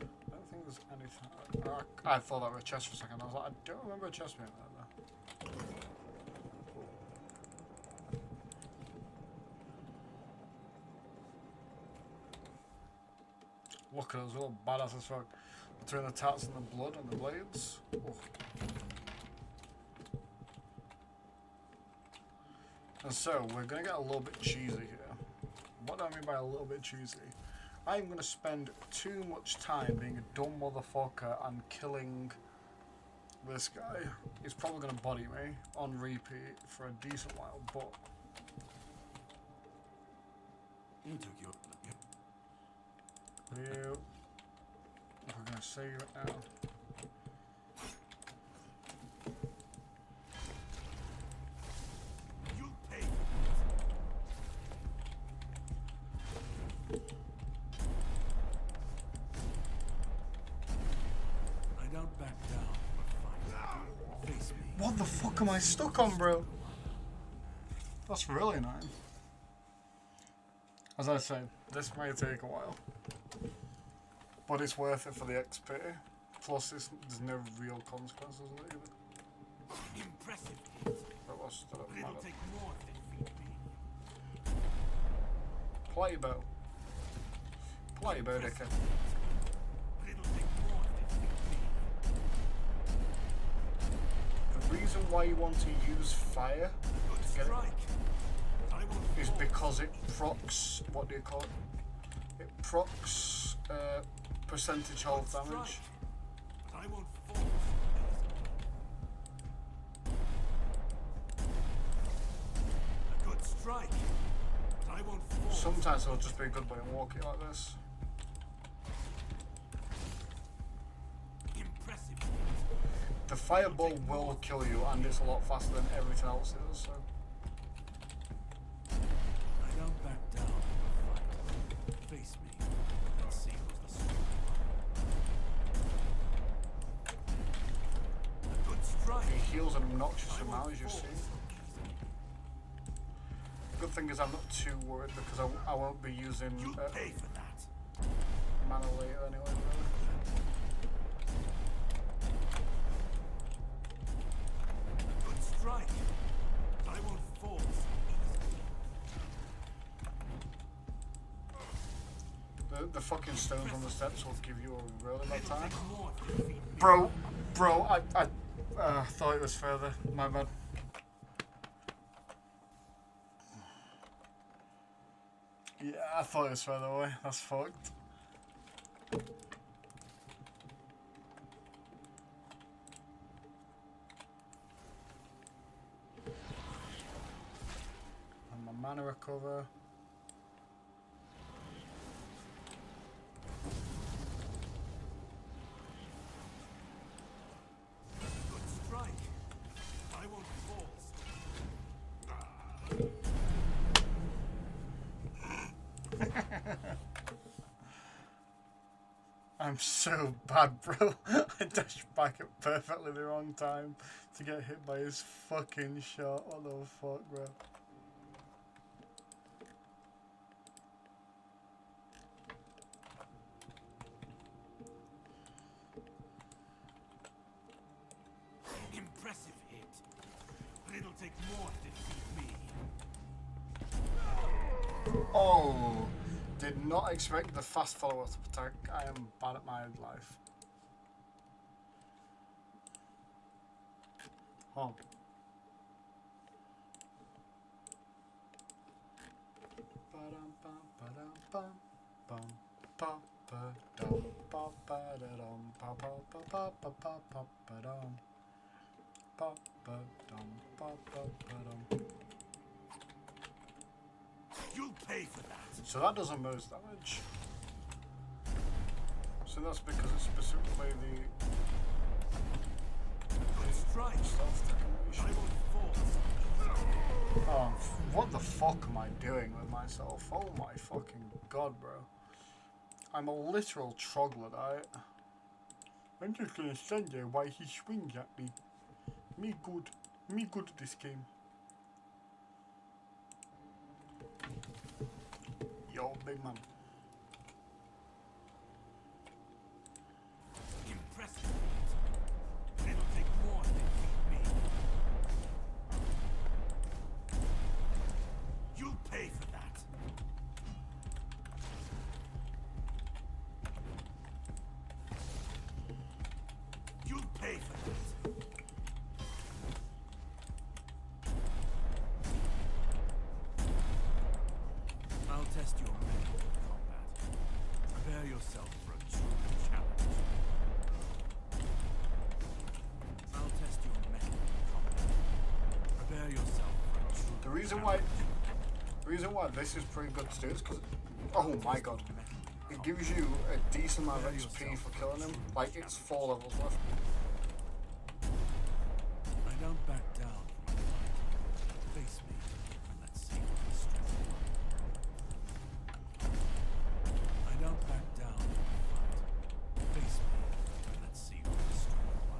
I don't think there's anything. I thought that was a chest for a second. I was like, I don't remember a chest being there though. Look at those little badass as fuck. Between the tats and the blood and the blades. Oh. And so, we're going to get a little bit cheesy here. What do I mean by a little bit cheesy? I'm going to spend too much time being a dumb motherfucker and killing this guy. He's probably going to body me on repeat for a decent while, but... You took your... We're going to save it now. You pay. I don't back down. Face me. What the fuck am I stuck on, bro? That's really annoying. As I said, this may take a while, but it's worth it for the XP. Plus, there's no real consequences either. Impressive. That was still up. It'll take more than feed me. Play bow. Play bow, dickhead. It'll take more than feed me. The reason why you want to use fire Good to get it strike. I won't is fall. because it procs, what do you call it? It procs percentage health Good damage. strike. I won't fall. A good strike. I won't fall. Sometimes it'll just be a good way to walk it like this. Impressive. The fireball will kill you, and it's a lot faster than everything else it does, so... I don't back down. Fight. Face me. Let's see who's the strong one. A good strike. He heals an obnoxious amount, as you see. Good thing is I'm not too worried, because I won't be using You pay for that. mana later anyway, really. Good strike. I won't fall. The fucking stones on the steps will give you a really bad It'll time. take more than feed me. Bro, I thought it was further. My bad. Yeah, I thought it was further away. That's fucked. And my mana recover. Good strike. I won't fall. I'm so bad, bro. I dashed back at perfectly the wrong time to get hit by his fucking shot. What the fuck, bro? Impressive hit. But it'll take more to defeat me. Oh, did not expect the fast follow-up attack. I am bad at my life. Oh. You'll pay for that. So that doesn't most damage. So that's because it's specifically the Good strike. stealth I technique. won't fall. Oh, what the fuck am I doing with myself? Oh my fucking god, bro. I'm a literal troglodyte. I'm just gonna stand there while he swings at me. Me good at this game. Yo, big man. Impressive. But it'll take more to defeat me. You'll pay for that. You'll pay for that. I'll test your mental combat. Prepare yourself for a true challenge. I'll test your mettle in combat. Prepare yourself for a true The reason why this is pretty good to do is because, oh my god, it gives you a decent amount of XP for killing him. Like, it's 4 levels left. I don't back down from a fight. Face me, and let's see what the strength of I don't back down from a fight. Face me, and let's see what the strength of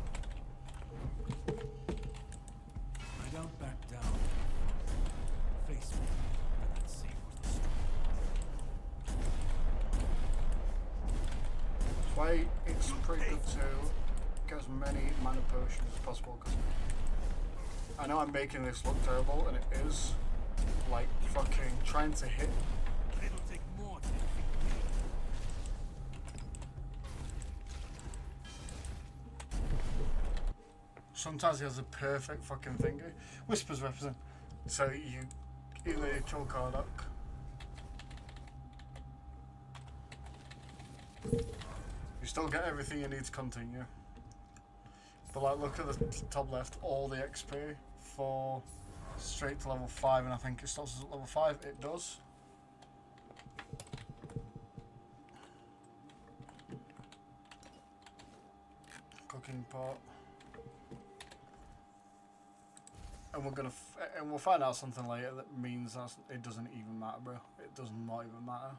I don't back down from a fight. Face me, and let's see what the strength That's why it's pretty good to get as many mana potions as possible, because I know I'm making this look terrible, and it is. Like, fucking trying to hit. It'll take more to defeat me. Sometimes he has a perfect fucking finger. Whispers represent. So you either kill Kardak. You still get everything you need to continue. But like, look at the top left, all the XP for straight to level 5, and I think it starts at level 5. It does. Cooking pot. And we're gonna, and we'll find out something later that means that it doesn't even matter, bro. It does not even matter.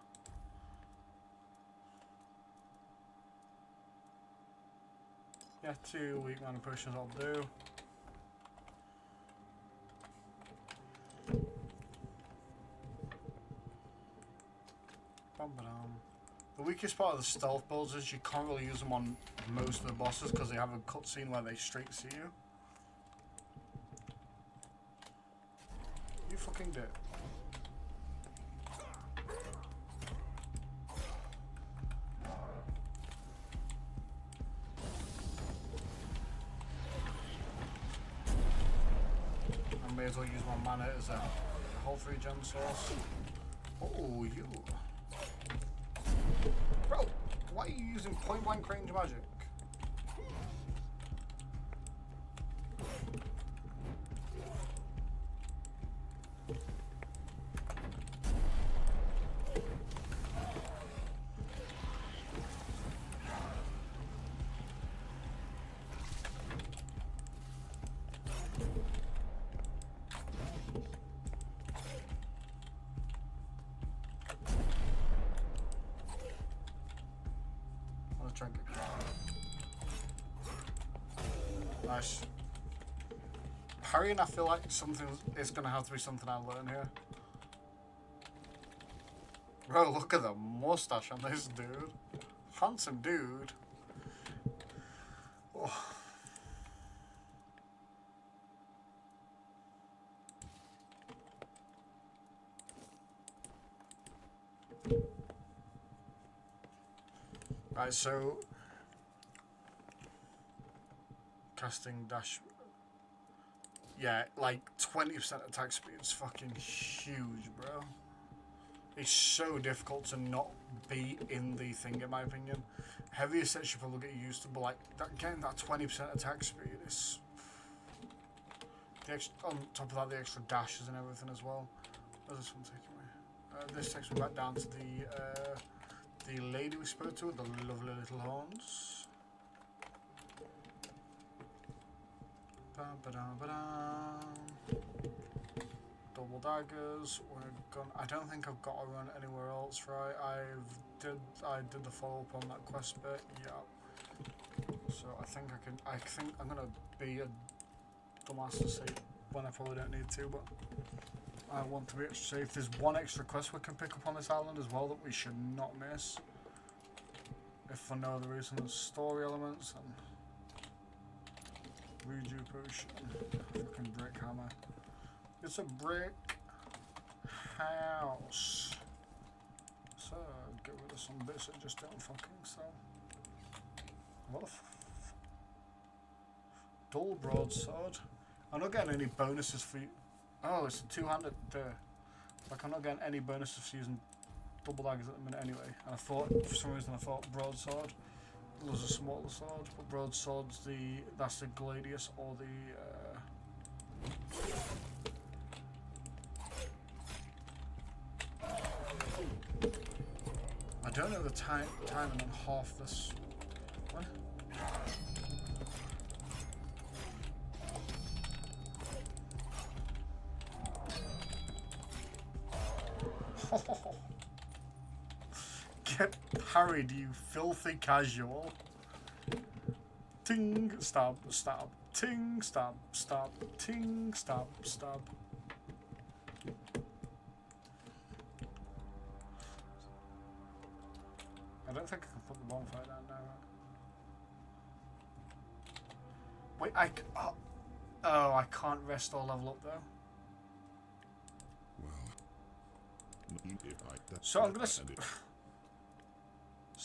Yeah, 2 weak mana potions I'll do. Bum-ba-dum. The weakest part of the stealth builds is you can't really use them on most of the bosses because they have a cutscene where they straight see you. You fucking did. I may as well use my mana as a whole 3 gem source. Oh, you. Bro, why are you using point blank range magic? Nice. Parrying, I feel like something is gonna have to be something I learn here. Bro, look at the mustache on this dude. Handsome dude. Oh. Right, so casting dash, yeah, like 20% attack speed is fucking huge, bro. It's so difficult to not be in the thing, in my opinion. Heavier sets you probably get used to, but like getting that 20% attack speed is on top of that, the extra dashes and everything as well. Where's this one taking me? This takes me back down to the lady we spoke to with the lovely little horns. Double daggers. We're gonna. I don't think I've got to run anywhere else, right? I did the follow up on that quest bit. Yeah. So I think I can. I think I'm gonna be a dumbass to say when I probably don't need to, but I want to be extra safe. There's one extra quest we can pick up on this island as well that we should not miss. If for no other reason, there's story elements and redo potion. Fucking brick hammer. It's a brick house. So get rid of some bits that just don't fucking sell. What a dull broadsword. I'm not getting any bonuses for you. Oh, it's a two-handed. Like I'm not getting any bonuses for using double daggers at the minute anyway. And I thought, for some reason, I thought broadsword was a smaller sword, but broadsword's that's the gladius or the. I don't know the timing on half this. What? Get parried, you filthy casual. Ting, stab, stab. Ting, stab, stab. Ting, stab, stab. I don't think I can put the bonfire down now. Wait, oh, I can't rest or level up though. So I'm gonna. So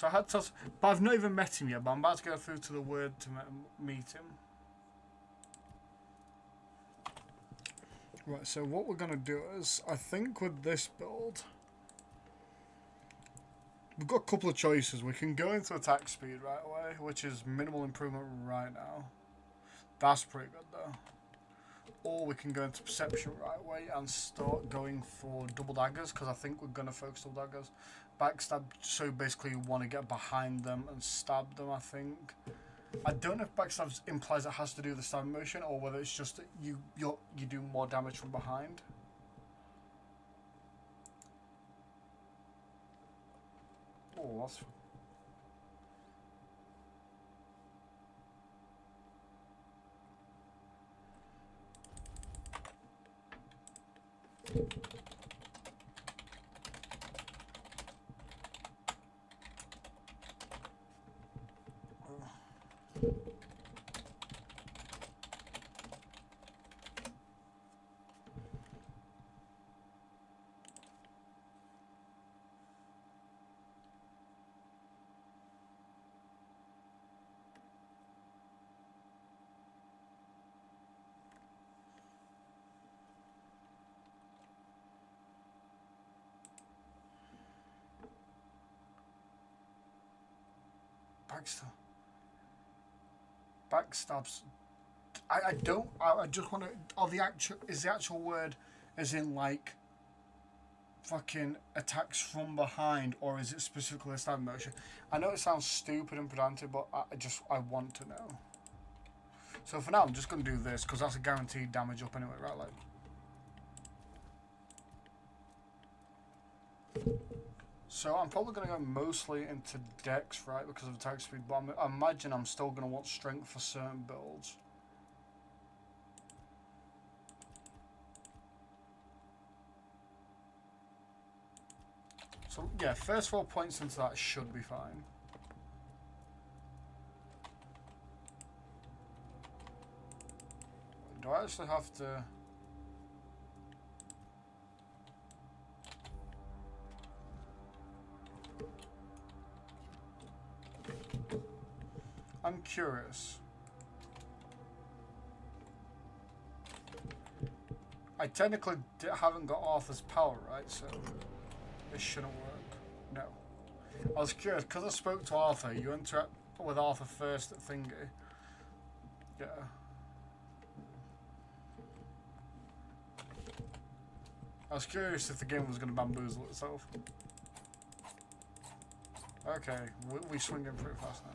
I had to. But I've not even met him yet. But I'm about to go through to the word to meet him. Right. So what we're gonna do is, I think with this build, we've got a couple of choices. We can go into attack speed right away, which is minimal improvement right now. That's pretty good though. Or we can go into perception right away and start going for double daggers, because I think we're going to focus double daggers. Backstab, so basically you want to get behind them and stab them, I think. I don't know if backstab implies it has to do with the stab motion, or whether it's just that you do more damage from behind. Oh, that's... Backstabs. I just want to. Is the actual word as in like fucking attacks from behind, or is it specifically a stab motion? I know it sounds stupid and pedantic, but I want to know. So for now, I'm just going to do this because that's a guaranteed damage up anyway, right? Like. So I'm probably going to go mostly into dex, right, because of attack speed, but I imagine I'm still going to want strength for certain builds. So yeah, first 4 points into that should be fine. Do I actually have to... I'm curious. I technically haven't got Arthur's power, right? So this shouldn't work. No. I was curious, because I spoke to Arthur, you interact with Arthur first at Thingy. Yeah. I was curious if the game was going to bamboozle itself. Okay, we swing in pretty fast now.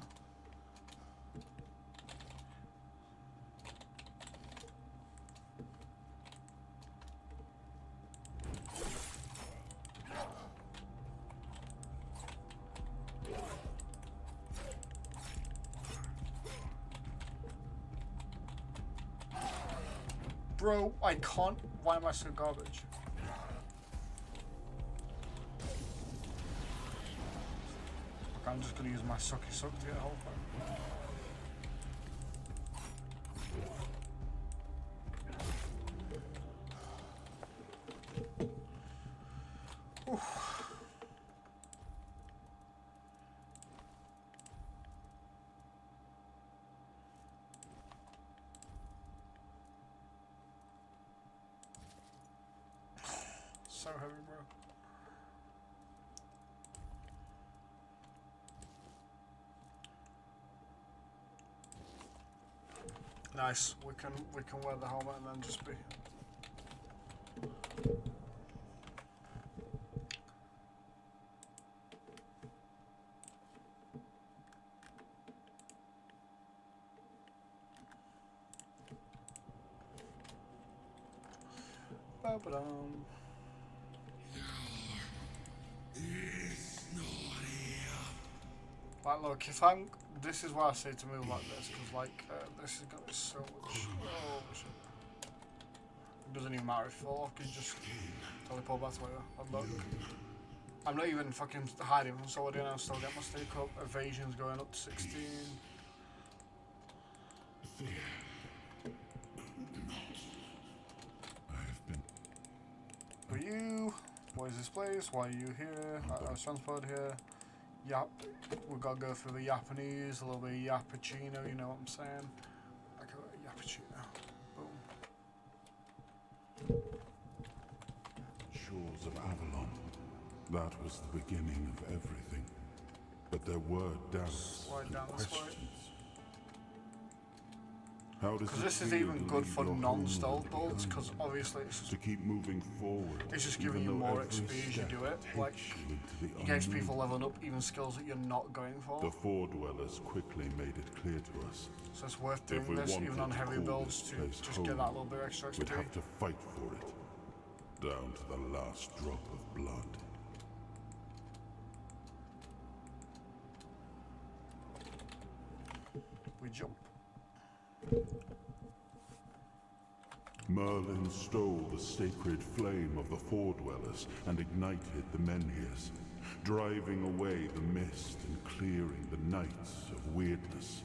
Bro, I can't. Why am I so garbage? Okay, I'm just gonna use my sucky suck to get a hold of it. Oof. So heavy, bro. Nice. We can wear the helmet and then just be. Ba-ba-dum. Like, look, if I'm, this is why I say to move like this, because like this has got so much. Oh shit! It doesn't even matter if you fall off. You just teleport back to where you are. And look, I'm not even fucking hiding from somebody, and I still get my stake up. Evasion's going up to 16. I've been. Who are you? What is this place? Why are you here? I was transported here. Yap. We've got to go through the Japanese, a little bit of Yappuccino, you know what I'm saying? I got a Yappuccino. Boom. Shores of Avalon. That was the beginning of everything. But there were doubts Slide and down this way. questions. How does Because it this is feel even to good leave for your non-stealth homeland builds, behind? because obviously To keep moving forward. it's just even giving you though more every XP as you step do it. takes Like, you into the it gets unknown. people leveling up even skills that you're not going for. The Four Dwellers quickly made it clear to us. So it's worth If we doing this, even wanted on to heavy call builds, this to place just get that home, little bit extra we'd XP. have to fight for it. Down to the last drop of blood. We jump. Merlin stole the sacred flame of the Four Dwellers and ignited the Menhirs, driving away the mist and clearing the nights of weirdness.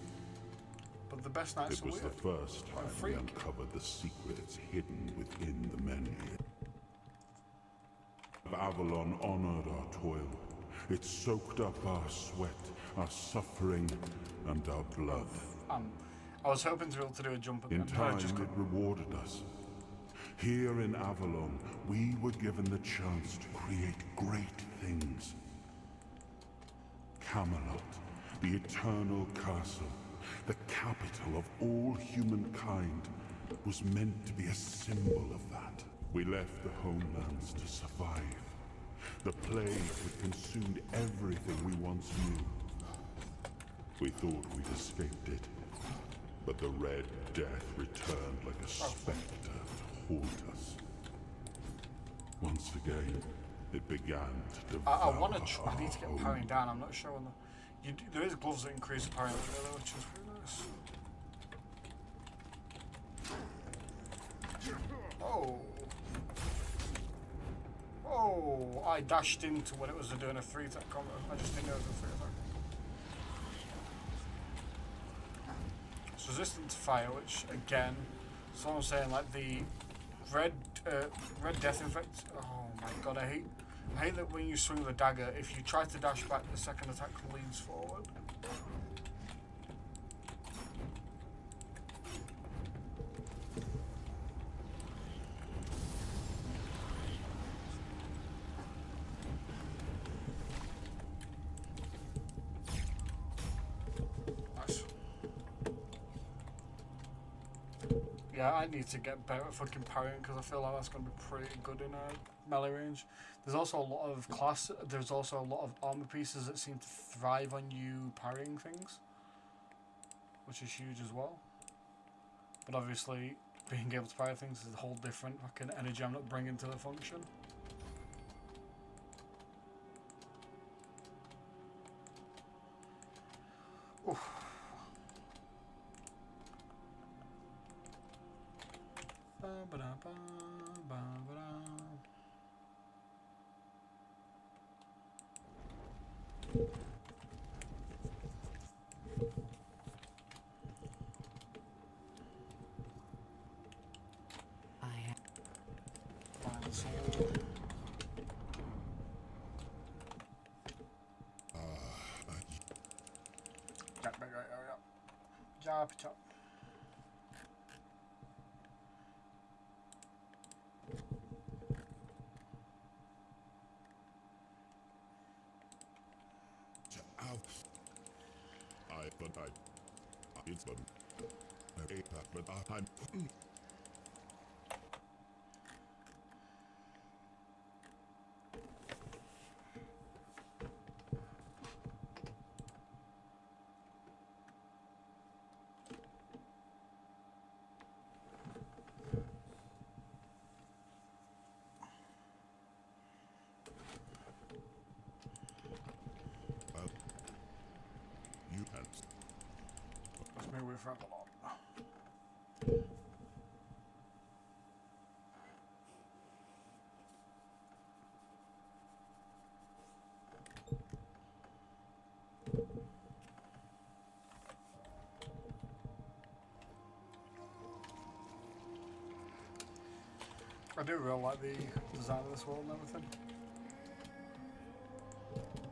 But the best nights It are was the weird. first time we freak. uncovered the secrets hidden within the Menhir. Avalon honored our toil. It soaked up our sweat, our suffering, and our blood. I was hoping to be able to do a jump In and then I time, just it couldn't. rewarded us. Here in Avalon, we were given the chance to create great things. Camelot, the eternal castle, the capital of all humankind, was meant to be a symbol of that. We left the homelands to survive. The plague had consumed everything we once knew. We thought we'd escaped it, but the Red Death returned like a spectre to haunt us. Once again, it began to devour I want to try. I need to get our parrying home. down. I'm not sure on the. There is gloves that increase parrying, which is really nice. Oh. Oh, I dashed into when it was doing a 3-attack combo. I just didn't know it was a 3-attack. It's resistant to fire, which again, so I'm saying like the red death infect. Oh my god, I hate that when you swing the dagger, if you try to dash back, the second attack leans forward. Nice. Yeah, I need to get better at fucking parrying because I feel like that's going to be pretty good in melee range. There's also a lot of there's also a lot of armor pieces that seem to thrive on you parrying things, which is huge as well. But obviously, being able to parry things is a whole different fucking energy I'm not bringing to the function. Oof. Ba-ba-da-ba-ba-ba-da. I have. Find the sword. Get back right area. Jab chop. But it's them. but I'm. You and Let's move away from Avalon. I do really like the design of this world and everything.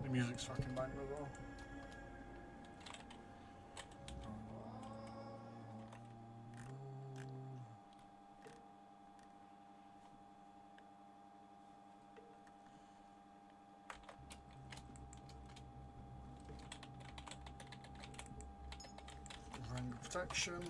The music's fucking bang as well. Ring of protection.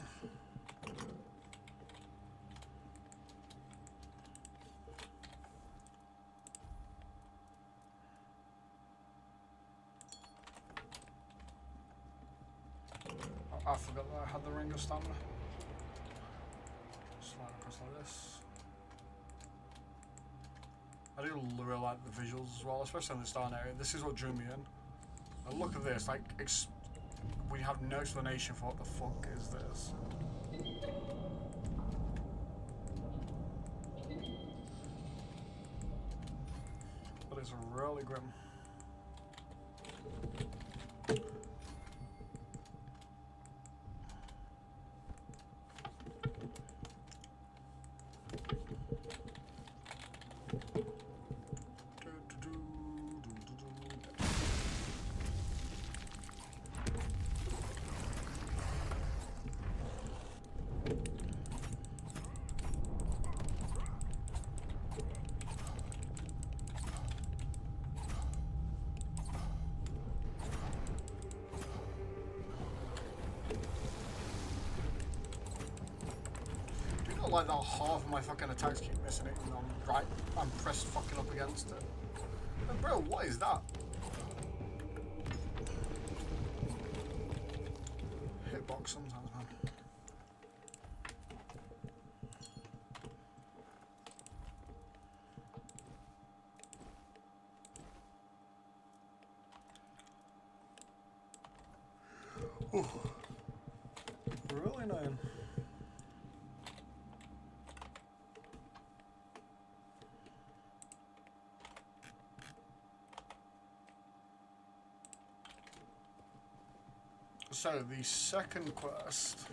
I forgot that I had the ring of stamina. Slide across like this. I do really like the visuals as well, especially in the starting area. This is what drew me in. And look at this, like, we have no explanation for what the fuck is this. But it's really grim. Like that half of my fucking attacks keep missing it and I'm pressed fucking up against it. But bro, what is that? Hitbox sometimes, man. Ooh. Really annoying. So, the second quest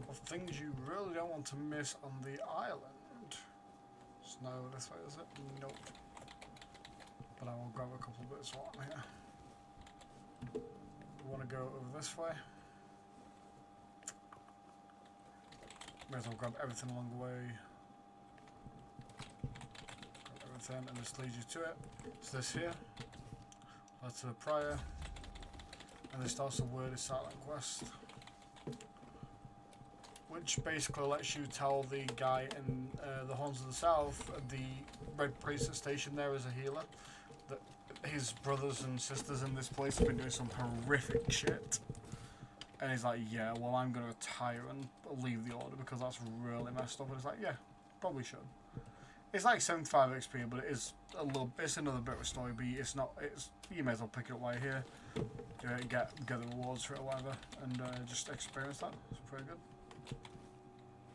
of things you really don't want to miss on the island. Snow this way, is it? Nope. But I will grab a couple of bits while I'm here. We want to go over this way. May as well grab everything along the way. Grab everything, and this leads you to it. It's this here. That's the prior. And this starts the word is silent quest, which basically lets you tell the guy in the Horns of the South, the Red Priest station there as a healer, that his brothers and sisters in this place have been doing some horrific shit. And he's like, yeah, well, I'm going to retire and leave the order because that's really messed up. And it's like, yeah, probably should. It's like 75 XP, but it is a little. It's another bit of a story, but it's not. It's you may as well pick it up while you're here. Get the rewards for it or whatever, and just experience that. It's pretty good.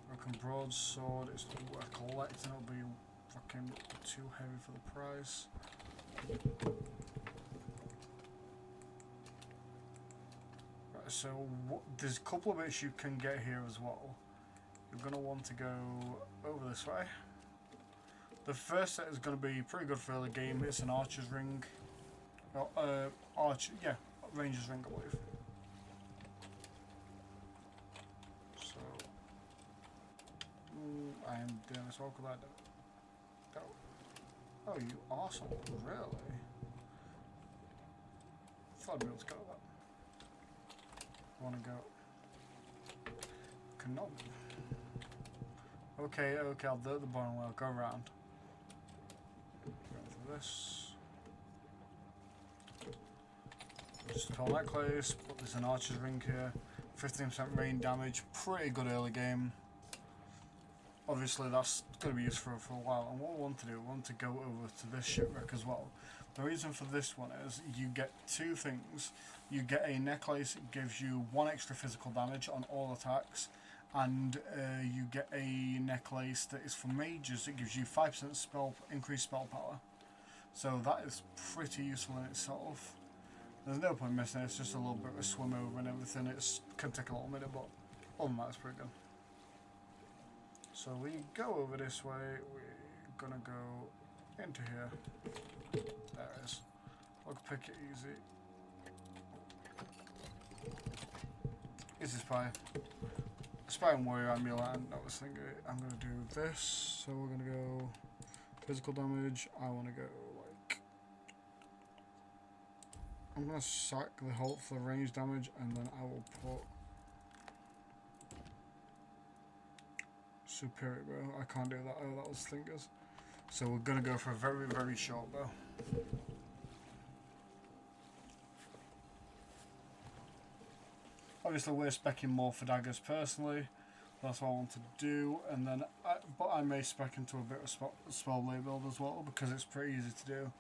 Broken broadsword. It's not worth collecting. It'll be fucking too heavy for the price. Right. So there's a couple of bits you can get here as well. You're gonna want to go over this way. The first set is going to be pretty good for the game. It's an archer's ring. Yeah, ranger's ring, I believe. So, I am doing this all because I don't. Oh, you arsehole, really? Thought I'd be able to go with that. I want to go cannot. Okay, okay, I'll do it at the bottom where I'll go around. Go for this. Just a pearl necklace, but there's an archer's ring here. 15% rain damage, pretty good early game. Obviously that's going to be used for a while, and what we want to do, we want to go over to this shipwreck as well. The reason for this one is you get two things. You get a necklace, it gives you 1 extra physical damage on all attacks, and you get a necklace that is for mages, it gives you 5% increased spell power. So that is pretty useful in itself. There's no point missing it, it's just a little bit of a swim over and everything. It can take a little minute, but other than that, it's pretty good. So we go over this way, we're gonna go into here. There it is. I'll pick it easy. Easy spy. Spy and warrior amulet, and I was thinking I'm gonna do this. So we're gonna go physical damage. I wanna go like, I'm gonna sack the halt for the range damage, and then I will put superior bow. I can't do that. Oh, that was fingers. So we're gonna go for a very, very short bow. Obviously, we're specking more for daggers personally. That's what I want to do, and then, but I may spec into a bit of spell blade build as well because it's pretty easy to do.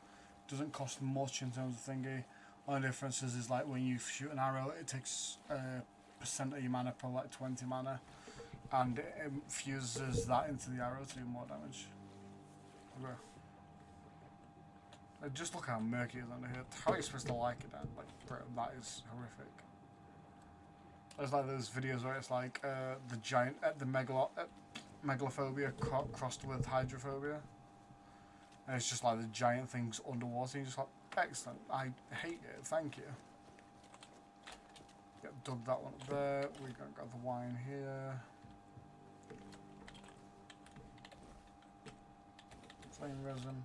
Doesn't cost much in terms of thingy. Only difference is like when you shoot an arrow, it takes percent of your mana, probably like 20 mana, and it infuses that into the arrow to do more damage. Okay. Just look how murky it is under here. How are you supposed to like it then? Like, bro, that is horrific. There's like those videos where it's like the giant, the megalophobia crossed with hydrophobia. And it's just like the giant things underwater. And you're just like, excellent. I hate it. Thank you. Yep, dug that one up there. We're gonna grab the wine here. Flame resin.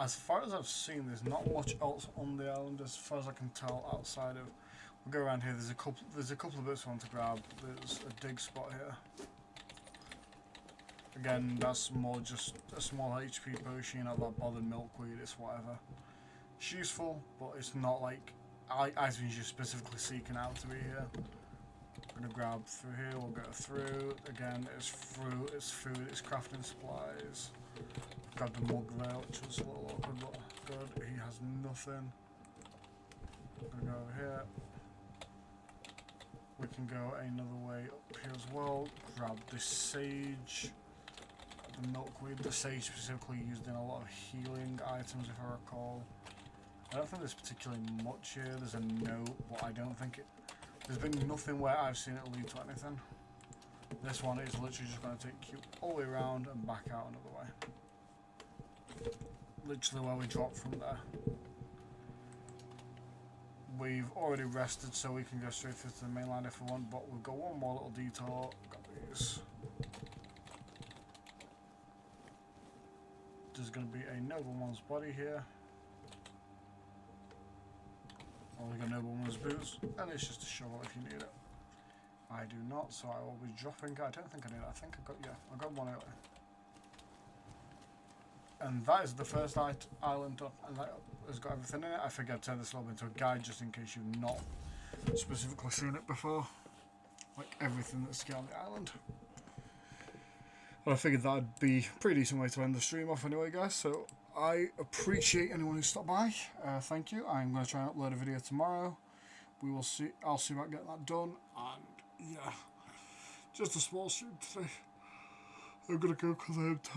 As far as I've seen, there's not much else on the island as far as I can tell outside of. We'll go around here. There's a couple of bits I want to grab. There's a dig spot here. Again, that's more just a small HP potion. Not that bothered milkweed. It's whatever. It's useful, but it's not like items you're specifically seeking out to be here. I'm gonna grab through here. We'll go through. Again, it's fruit, it's food, it's crafting supplies. Grab the mug there, which was a little awkward, but good. He has nothing. I'm gonna go over here. We can go another way up here as well. Grab the sage, the milkweed. The sage specifically used in a lot of healing items, if I recall. I don't think there's particularly much here. There's a note, but I don't think it. There's been nothing where I've seen it lead to anything. This one is literally just going to take you all the way around and back out another way. Literally where we drop from there. We've already rested, so we can go straight through to the mainland if we want, but we've got one more little detour. Got these. There's going to be a nobleman's body here. Or we got nobleman's boots, and it's just a shovel if you need it. I do not, so I will be dropping. I don't think I need it. I think I got, yeah, I got one earlier. And that is the first island done, and that has got everything in it. I figured I'd turn this a little bit into a guide just in case you've not specifically seen it before. Like everything that's on the island. Well, I figured that'd be a pretty decent way to end the stream off anyway, guys. So I appreciate anyone who stopped by. Thank you. I'm going to try and upload a video tomorrow. We will see. I'll see about getting that done. And yeah, just a small stream today. I'm going to go because I am tired.